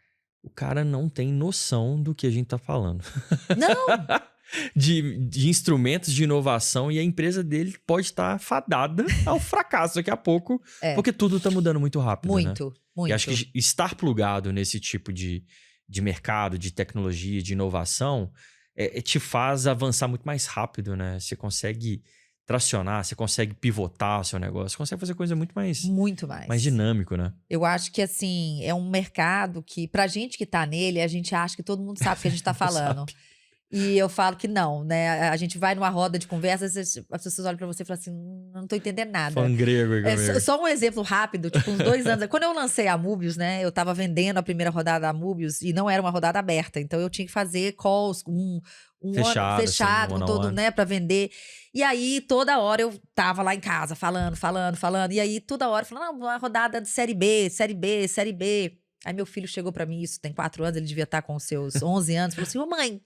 O cara não tem noção do que a gente tá falando. Não! de instrumentos de inovação e a empresa dele pode estar fadada ao fracasso daqui a pouco, porque tudo tá mudando muito rápido, muito, né? Muito. E acho que estar plugado nesse tipo de mercado, de tecnologia, de inovação, te faz avançar muito mais rápido, né? Você consegue tracionar, você consegue pivotar o seu negócio, você consegue fazer coisa muito mais dinâmico, né? Eu acho que, assim, é um mercado que, pra gente que tá nele, a gente acha que todo mundo sabe o que a gente tá falando. E eu falo que não, né? A gente vai numa roda de conversa, as pessoas olham pra você e falam assim, não tô entendendo nada. Falando grego. Só um exemplo rápido, tipo, uns 2 anos. Quando eu lancei a Mobius, né? Eu tava vendendo a primeira rodada da Mobius e não era uma rodada aberta. Então, eu tinha que fazer calls, fechado assim, com todo, né? Pra vender. E aí, toda hora eu tava lá em casa, falando. E aí, toda hora, falando, não, uma rodada de série B. Aí, meu filho chegou pra mim, isso tem 4 anos, ele devia estar com os seus 11 anos, falou assim, ô mãe,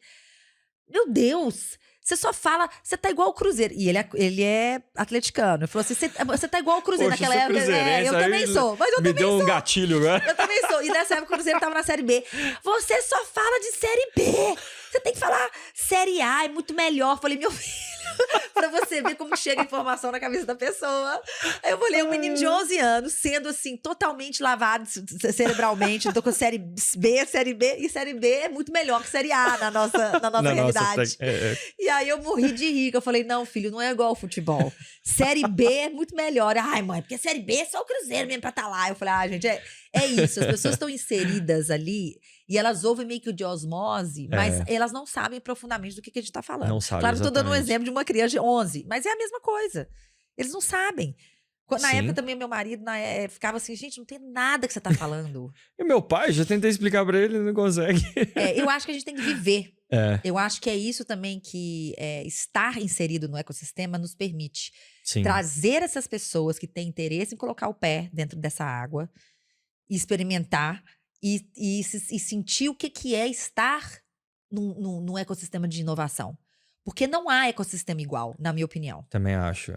meu Deus, você só fala, você tá igual o Cruzeiro. E ele é atleticano. Ele falou assim, você tá igual o Cruzeiro. Poxa, naquela época. Eu também sou. Mas eu me também deu sou. Um gatilho agora. Eu também sou. E nessa época o Cruzeiro tava na Série B. Você só fala de Série B. Você tem que falar Série A, é muito melhor. Falei, meu filho, pra você ver como chega a informação na cabeça da pessoa. Aí eu falei, um menino de 11 anos, sendo assim, totalmente lavado cerebralmente. Tô com Série B. E Série B é muito melhor que Série A na nossa realidade. E aí eu morri de rir, eu falei, não, filho, não é igual ao futebol. Série B é muito melhor. Ai, mãe, porque Série B é só o Cruzeiro mesmo pra estar lá. Eu falei, gente, é isso. As pessoas estão inseridas ali E elas ouvem meio que o de osmose, mas elas não sabem profundamente do que a gente tá falando. Não sabem, claro, eu tô dando um exatamente. exemplo de uma criança de 11, mas é a mesma coisa. Eles não sabem. Na Sim. época também, meu marido ficava assim, gente, não tem nada que você tá falando. E meu pai, já tentei explicar pra ele não consegue. Eu acho que a gente tem que viver. É. Eu acho que é isso também que estar inserido no ecossistema nos permite. Sim. Trazer essas pessoas que têm interesse em colocar o pé dentro dessa água, experimentar e sentir o que é estar num ecossistema de inovação. Porque não há ecossistema igual, na minha opinião. Também acho,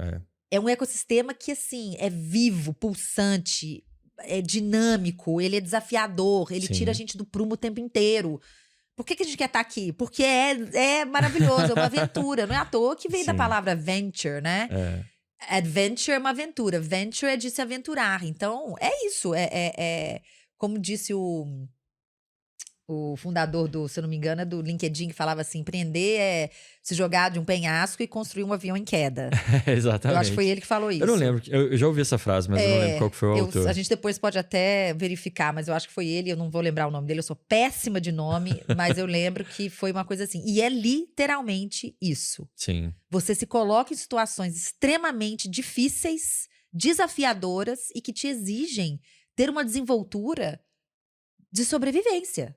É um ecossistema que, assim, é vivo, pulsante, é dinâmico, ele é desafiador, ele tira a gente do prumo o tempo inteiro. Por que a gente quer estar aqui? Porque é maravilhoso, é uma aventura. Não é à toa que veio da palavra venture, né? Adventure é uma aventura, venture é de se aventurar. Então, é isso. Como disse o fundador se eu não me engano, do LinkedIn, que falava assim, empreender é se jogar de um penhasco e construir um avião em queda. Exatamente. Eu acho que foi ele que falou isso. Eu não lembro, eu já ouvi essa frase, mas eu não lembro qual que foi o autor. A gente depois pode até verificar, mas eu acho que foi ele, eu não vou lembrar o nome dele, eu sou péssima de nome, mas eu lembro que foi uma coisa assim. E é literalmente isso. Sim. Você se coloca em situações extremamente difíceis, desafiadoras e que te exigem ter uma desenvoltura de sobrevivência.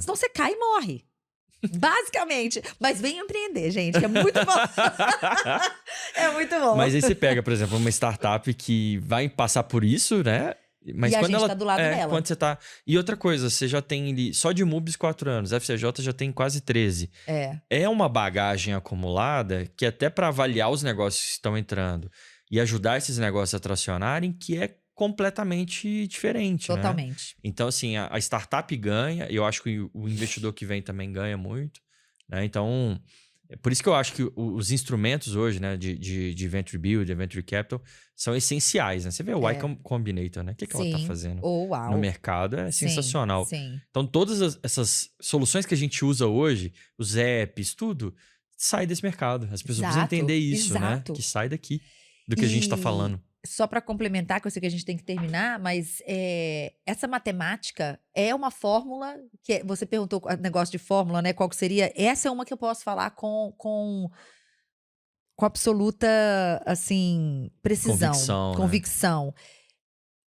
Senão você cai e morre. Basicamente. Mas vem empreender, gente, que é muito bom. É muito bom. Mas aí você pega, por exemplo, uma startup que vai passar por isso, né? Mas e quando a gente ela tá do lado dela. Quando você tá... E outra coisa, você já tem ali... Só de MUBIS 4 anos. FCJ já tem quase 13. É uma bagagem acumulada que até para avaliar os negócios que estão entrando e ajudar esses negócios a tracionarem, que é completamente diferente, Totalmente. Né? Então, assim, a startup ganha, e eu acho que o investidor que vem também ganha muito, né? Então, é por isso que eu acho que os instrumentos hoje, né, de Venture Build, Venture Capital, são essenciais, né? Você vê o Y Combinator, né? O que ela tá fazendo no mercado é sensacional. Sim. Então, todas essas soluções que a gente usa hoje, os apps, tudo, sai desse mercado. As pessoas precisam entender isso, né? Que sai daqui do que a gente tá falando. Só para complementar, que eu sei que a gente tem que terminar, mas essa matemática é uma fórmula, que você perguntou o negócio de fórmula, né? Qual que seria? Essa é uma que eu posso falar com absoluta, assim, precisão. Convicção. Né?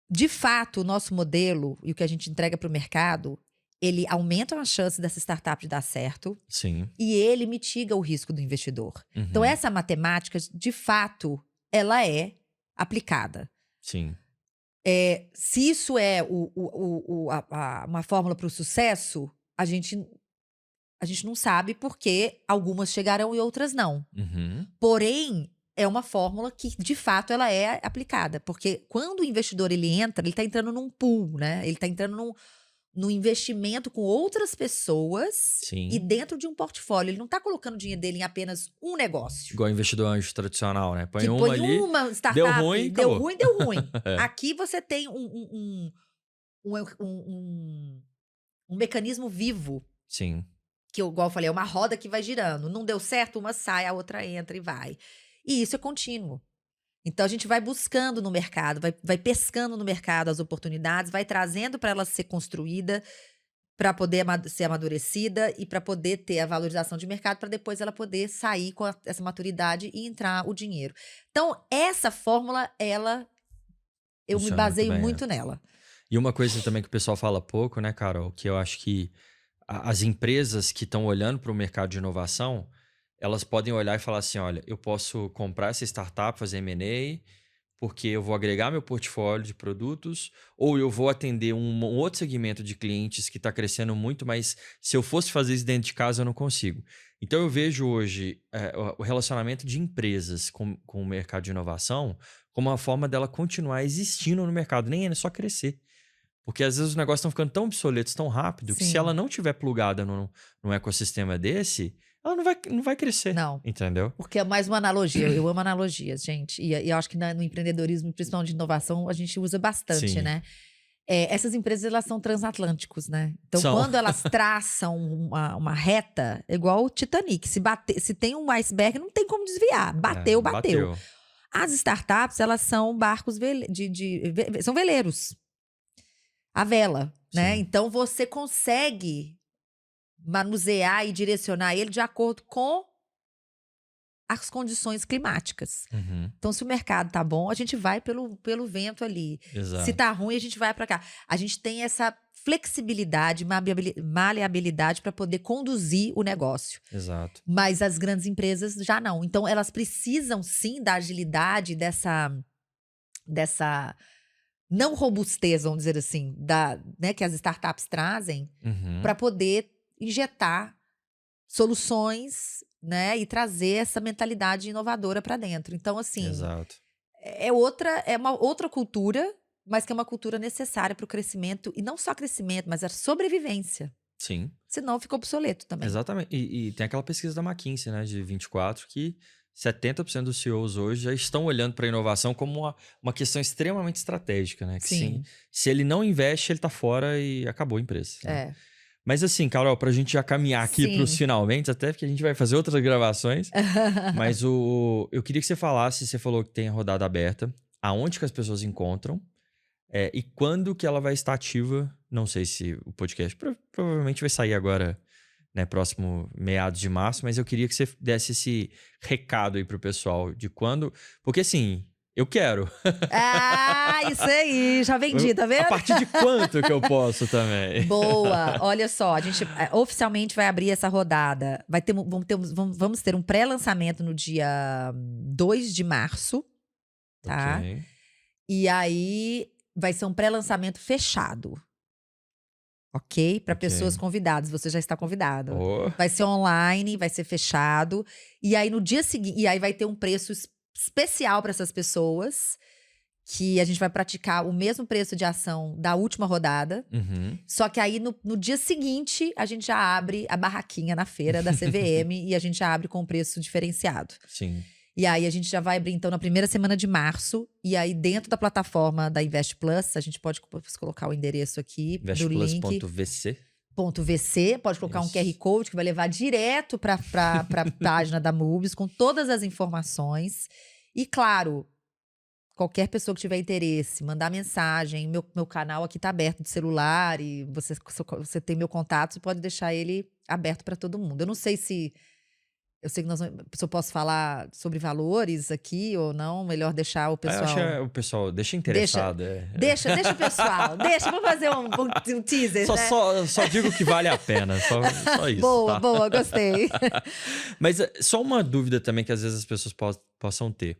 De fato, o nosso modelo e o que a gente entrega para o mercado, ele aumenta a chance dessa startup de dar certo. Sim. E ele mitiga o risco do investidor. Uhum. Então, essa matemática, de fato, ela é aplicada. Sim. Se isso é uma fórmula para o sucesso, a gente não sabe porque algumas chegarão e outras não. Uhum. Porém, é uma fórmula que, de fato, ela é aplicada. Porque quando o investidor ele está entrando num pool, né? Ele está entrando num investimento com outras pessoas. Sim. E dentro de um portfólio. Ele não está colocando o dinheiro dele em apenas um negócio. Igual investidor anjo tradicional, né? Põe uma startup, deu ruim. Aqui você tem um mecanismo vivo. Sim. Que, igual eu falei, é uma roda que vai girando. Não deu certo, uma sai, a outra entra e vai. E isso é contínuo. Então, a gente vai buscando no mercado, vai pescando no mercado as oportunidades, vai trazendo para ela ser construída, para poder ser amadurecida e para poder ter a valorização de mercado, para depois ela poder sair com essa maturidade e entrar o dinheiro. Então, essa fórmula, eu me baseio muito nela. E uma coisa também que o pessoal fala pouco, né, Carol, que eu acho que as empresas que estão olhando para o mercado de inovação, elas podem olhar e falar assim, olha, eu posso comprar essa startup, fazer M&A, porque eu vou agregar meu portfólio de produtos, ou eu vou atender um outro segmento de clientes que está crescendo muito, mas se eu fosse fazer isso dentro de casa, eu não consigo. Então, eu vejo hoje o relacionamento de empresas com o mercado de inovação como uma forma dela continuar existindo no mercado, nem é só crescer. Porque às vezes os negócios estão ficando tão obsoletos, tão rápido, que se ela não tiver plugada num ecossistema desse, ela não vai crescer. Não. Entendeu? Porque é mais uma analogia. Eu amo analogias, gente. E eu acho que no empreendedorismo, principalmente de inovação, a gente usa bastante, né? Essas empresas, elas são transatlânticos, né? Então, quando elas traçam uma reta, é igual o Titanic. Se tem um iceberg, não tem como desviar. Bateu. As startups, elas são barcos são veleiros. A vela. né? Sim. Então, você consegue manusear e direcionar ele de acordo com as condições climáticas. Uhum. Então, se o mercado tá bom, a gente vai pelo vento ali. Se Exato. tá ruim, a gente vai para cá. A gente tem essa flexibilidade, maleabilidade para poder conduzir o negócio. Exato. Mas as grandes empresas já não. Então, elas precisam sim da agilidade, dessa não robustez, vamos dizer assim, né, que as startups trazem Uhum. para poder injetar soluções, né, e trazer essa mentalidade inovadora para dentro. Então, assim, Exato. é uma outra cultura, mas que é uma cultura necessária para o crescimento, e não só crescimento, mas a sobrevivência. Sim. Senão fica obsoleto também. Exatamente. E tem aquela pesquisa da McKinsey, né, de 24, que 70% dos CEOs hoje já estão olhando para a inovação como uma questão extremamente estratégica, né? Que Sim. se ele não investe, ele tá fora e acabou a empresa. Né? É. Mas assim, Carol, para a gente já caminhar aqui Sim. para os finalmente, até porque a gente vai fazer outras gravações, mas eu queria que você falasse, você falou que tem a rodada aberta, aonde que as pessoas encontram e quando que ela vai estar ativa. Não sei se o podcast provavelmente vai sair agora, né, próximo meados de março, mas eu queria que você desse esse recado aí pro pessoal de quando, porque assim, eu quero. Ah, isso aí, já vendi, tá vendo? A partir de quanto que eu posso também? Boa! Olha só, a gente oficialmente vai abrir essa rodada. Vamos ter um pré-lançamento no dia 2 de março, tá? Ok. E aí vai ser um pré-lançamento fechado. Ok? Para pessoas convidadas. Você já está convidado. Oh. Vai ser online, vai ser fechado. E aí no dia seguinte. E aí vai ter um preço especial para essas pessoas. Que a gente vai praticar o mesmo preço de ação da última rodada. Uhum. Só que aí no dia seguinte a gente já abre a barraquinha na feira da CVM e a gente já abre com preço diferenciado. Sim. E aí a gente já vai abrir então na primeira semana de março. E aí dentro da plataforma da Invest Plus, a gente pode colocar o endereço aqui do link. Investplus.vc. .vc, pode colocar um QR Code que vai levar direto para a página da Moobs com todas as informações. E claro, qualquer pessoa que tiver interesse, mandar mensagem, meu canal aqui tá aberto de celular e você tem meu contato, você pode deixar ele aberto para todo mundo. Eu não sei se eu posso falar sobre valores aqui ou não, melhor deixar o pessoal. Eu acho o pessoal deixa interessado. Deixa o pessoal, vamos fazer um teaser, né? Só digo que vale a pena, só isso. Boa, tá? boa, gostei. Mas só uma dúvida também que às vezes as pessoas possam ter.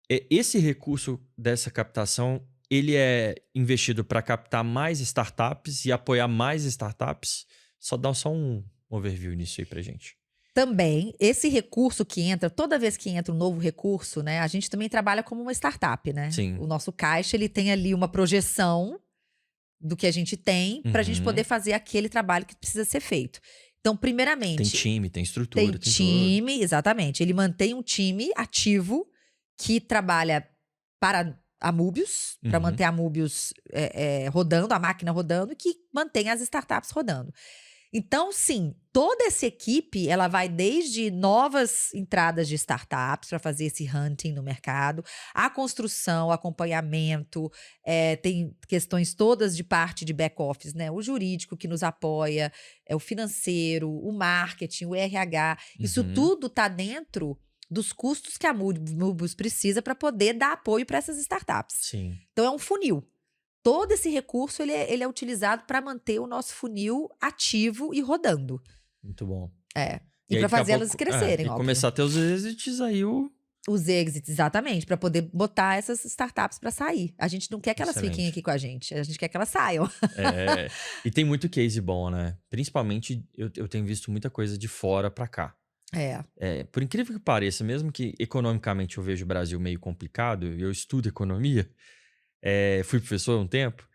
Esse recurso dessa captação, ele é investido para captar mais startups e apoiar mais startups? Dá só um overview nisso aí pra gente. Também, esse recurso que entra, toda vez que entra um novo recurso, né, a gente também trabalha como uma startup, né? Sim. O nosso caixa, ele tem ali uma projeção do que a gente tem para a gente poder fazer aquele trabalho que precisa ser feito. Então, primeiramente... Tem time, tem estrutura. Tem time, tudo. Exatamente. Ele mantém um time ativo que trabalha para a Mobius, para manter a Mobius rodando, a máquina rodando, e que mantém as startups rodando. Então, sim, toda essa equipe, ela vai desde novas entradas de startups para fazer esse hunting no mercado, a construção, o acompanhamento, tem questões todas de parte de back-office, né? O jurídico que nos apoia, o financeiro, o marketing, o RH. Isso tudo está dentro dos custos que a Mobius precisa para poder dar apoio para essas startups. Sim. Então, é um funil. Todo esse recurso ele é utilizado para manter o nosso funil ativo e rodando. Muito bom. E para fazer elas crescerem, e começar a ter os exits aí, Os exits, exatamente, para poder botar essas startups para sair. A gente não quer que elas fiquem aqui com a gente quer que elas saiam. E tem muito case bom, né? Principalmente, eu tenho visto muita coisa de fora para cá. Por incrível que pareça, mesmo que economicamente eu vejo o Brasil meio complicado, eu estudo economia, fui professor há um tempo,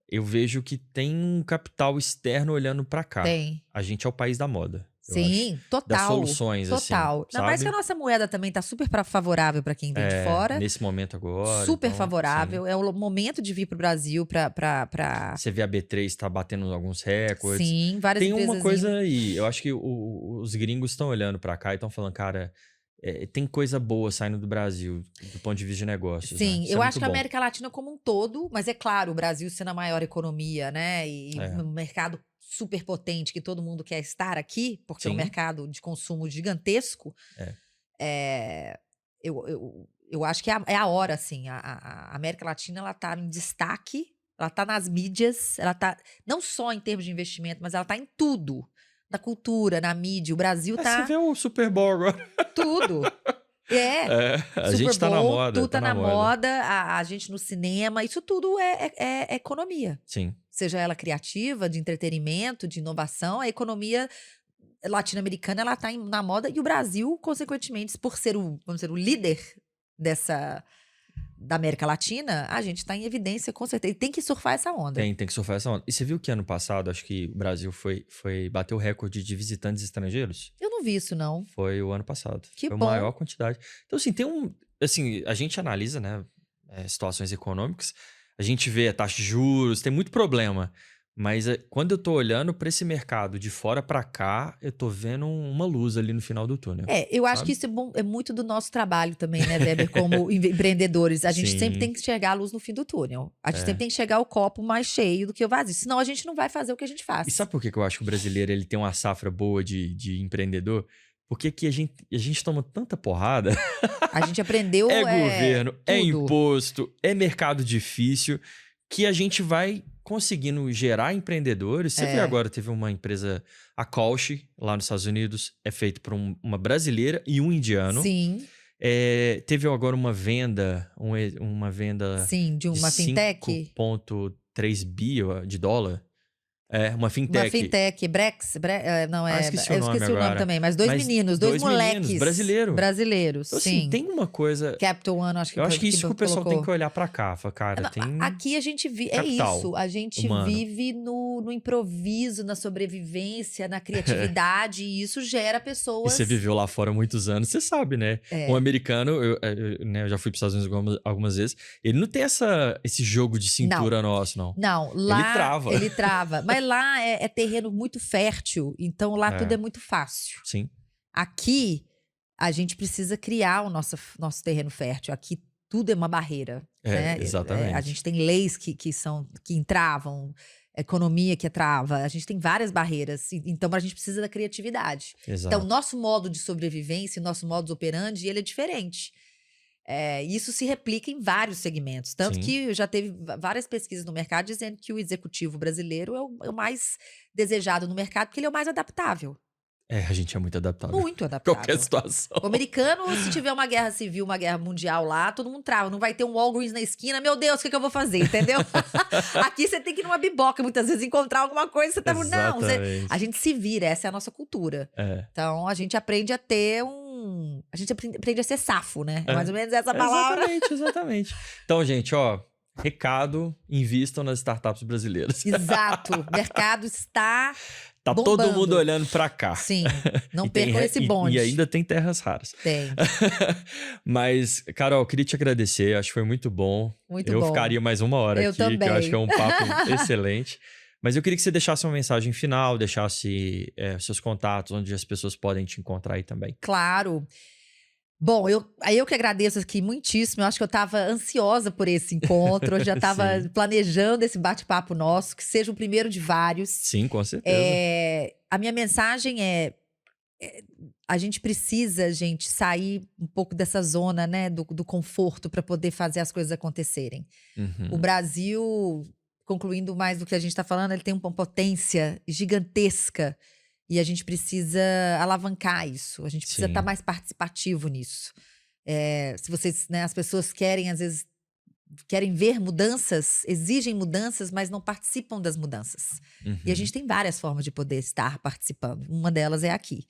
eu vejo que tem um capital externo olhando para cá. Tem. A gente é o país da moda. Sim, total. Das soluções, total. assim, Ainda mais que a nossa moeda também tá super favorável para quem vem de fora. Nesse momento agora. Super então, favorável. Sim. É o momento de vir pro Brasil pra... Você vê a B3 tá batendo alguns recordes. Sim, várias empresas. Tem uma coisa aí. Eu acho que os gringos estão olhando para cá e estão falando, cara, tem coisa boa saindo do Brasil, do ponto de vista de negócios. Sim, né? Isso eu é acho muito que a bom. América Latina como um todo, mas é claro, o Brasil sendo a maior economia, né? E um mercado super potente que todo mundo quer estar aqui, porque é um Sim. mercado de consumo gigantesco. Eu acho que é a hora, assim. A América Latina, ela tá em destaque, ela tá nas mídias, ela tá não só em termos de investimento, mas ela tá em tudo. Na cultura, na mídia. O Brasil Você tá vê o Super Bowl agora. tudo. A Super gente tá na Bowl, moda, tudo tá tá na na moda. moda, a gente no cinema, isso tudo é economia. Sim. Seja ela criativa, de entretenimento, de inovação, a economia latino-americana, ela tá na moda, e o Brasil, consequentemente, por ser vamos dizer, o líder da América Latina, a gente tá em evidência, com certeza. E tem que surfar essa onda. Tem que surfar essa onda. E você viu que ano passado, acho que o Brasil bateu o recorde de visitantes estrangeiros? Eu não vi isso, não. Foi o ano passado. Que foi bom. a maior quantidade. Então, assim, assim, a gente analisa, né, situações econômicas, a gente vê a taxa de juros, tem muito problema. Mas quando eu tô olhando para esse mercado de fora para cá, eu tô vendo uma luz ali no final do túnel. Eu acho que isso é muito do nosso trabalho também, né, Weber, como empreendedores. A gente sempre tem que enxergar a luz no fim do túnel. A gente sempre tem que enxergar o copo mais cheio do que o vazio. Senão a gente não vai fazer o que a gente faz. E sabe por que eu acho que o brasileiro ele tem uma safra boa de empreendedor? Porque aqui a gente toma tanta porrada. A gente aprendeu. É governo, tudo. é imposto, é mercado difícil, que a gente vai conseguindo gerar empreendedores. Você vê agora, teve uma empresa, a Kolsch, lá nos Estados Unidos, é feito por uma brasileira e um indiano. Sim. Teve agora uma venda, Sim, de uma fintech. 5,3 bi de dólar. Uma fintech. Uma fintech, não é. Esqueci o eu nome esqueci agora. o nome também, mas dois meninos, dois moleques. Brasileiros, então, sim. Assim, tem uma coisa. Capital One, acho que eu acho que isso que o pessoal colocou. tem que olhar pra cá. Fala, cara, tem. Aqui a gente vive. É isso. A gente vive no improviso, na sobrevivência, na criatividade, e isso gera pessoas. E você viveu lá fora há muitos anos, você sabe, né? Um americano, eu já fui para os Estados Unidos algumas vezes, ele não tem esse jogo de cintura nosso, não. Não, lá Ele trava. Ele trava. Mas lá é terreno muito fértil, então lá tudo é muito fácil. Sim. Aqui, a gente precisa criar o nosso terreno fértil. Aqui tudo é uma barreira. Né? Exatamente. A gente tem leis que entravam, economia que trava, a gente tem várias barreiras, então a gente precisa da criatividade. Exato. Então, nosso modo de sobrevivência, nosso modus operandi, ele é diferente. Isso se replica em vários segmentos. Tanto que já teve várias pesquisas no mercado dizendo que o executivo brasileiro é o mais desejado no mercado, porque ele é o mais adaptável. A gente é muito adaptável. Muito adaptável. Qualquer situação. O americano, se tiver uma guerra civil, uma guerra mundial lá, todo mundo trava. Não vai ter um Walgreens na esquina, meu Deus, o que eu vou fazer, entendeu? Aqui você tem que ir numa biboca, muitas vezes, encontrar alguma coisa, você tá... Não, a gente se vira, essa é a nossa cultura. Então, a gente aprende a ter a gente aprende a ser safo, né? É mais ou menos essa palavra. Exatamente. Então, gente, recado, invistam nas startups brasileiras. Exato. O mercado está... Tá bombando. Todo mundo olhando pra cá. Sim, não percam esse bonde. E ainda tem terras raras. Tem. Mas, Carol, queria te agradecer, acho que foi muito bom. Muito bom. Eu bom. Ficaria mais uma hora eu aqui, também. que eu acho que é um papo excelente. Mas eu queria que você deixasse uma mensagem final, deixasse seus contatos, onde as pessoas podem te encontrar aí também. Claro. Bom, eu que agradeço aqui muitíssimo. Eu acho que eu estava ansiosa por esse encontro. Eu já estava planejando esse bate-papo nosso, que seja o primeiro de vários. Sim, com certeza. A minha mensagem a gente precisa, gente, sair um pouco dessa zona, né, do conforto para poder fazer as coisas acontecerem. Uhum. O Brasil, concluindo mais do que a gente está falando, ele tem uma potência gigantesca. E a gente precisa alavancar isso. A gente precisa estar mais participativo nisso. Se vocês, né, as pessoas querem, às vezes, ver mudanças, exigem mudanças, mas não participam das mudanças. Uhum. E a gente tem várias formas de poder estar participando. Uma delas é aqui.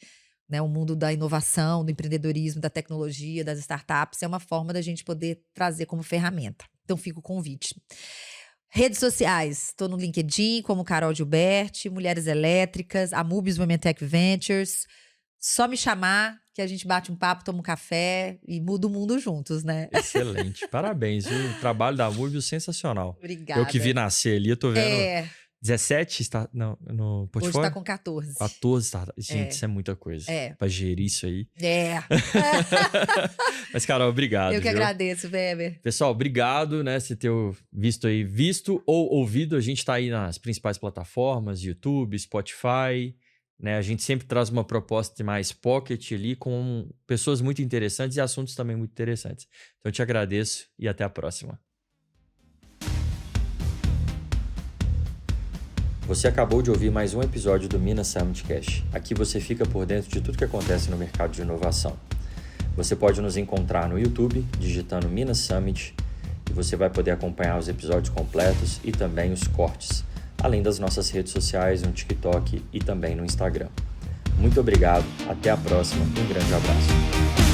Né, o mundo da inovação, do empreendedorismo, da tecnologia, das startups, é uma forma da gente poder trazer como ferramenta. Então, fica o convite. Redes sociais, estou no LinkedIn como Carol Gilberti, Mulheres Elétricas, a Mobius Women Tech Ventures. Só me chamar que a gente bate um papo, toma um café e muda o mundo juntos, né? Excelente, parabéns, viu? O trabalho da Mobius sensacional. Obrigada. Eu que vi nascer ali, eu tô vendo 17 no portfólio? Hoje está com 14. 14 startups. Gente, isso é muita coisa. Pra gerir isso aí. Mas, Carol, obrigado. Eu que viu? agradeço, Weber. Pessoal, obrigado, né? Você ter visto ou ouvido. A gente tá aí nas principais plataformas, YouTube, Spotify, né? A gente sempre traz uma proposta mais pocket ali com pessoas muito interessantes e assuntos também muito interessantes. Então, eu te agradeço e até a próxima. Você acabou de ouvir mais um episódio do Minas Summit Cash. Aqui você fica por dentro de tudo que acontece no mercado de inovação. Você pode nos encontrar no YouTube, digitando Minas Summit, e você vai poder acompanhar os episódios completos e também os cortes, além das nossas redes sociais, no TikTok e também no Instagram. Muito obrigado, até a próxima e um grande abraço.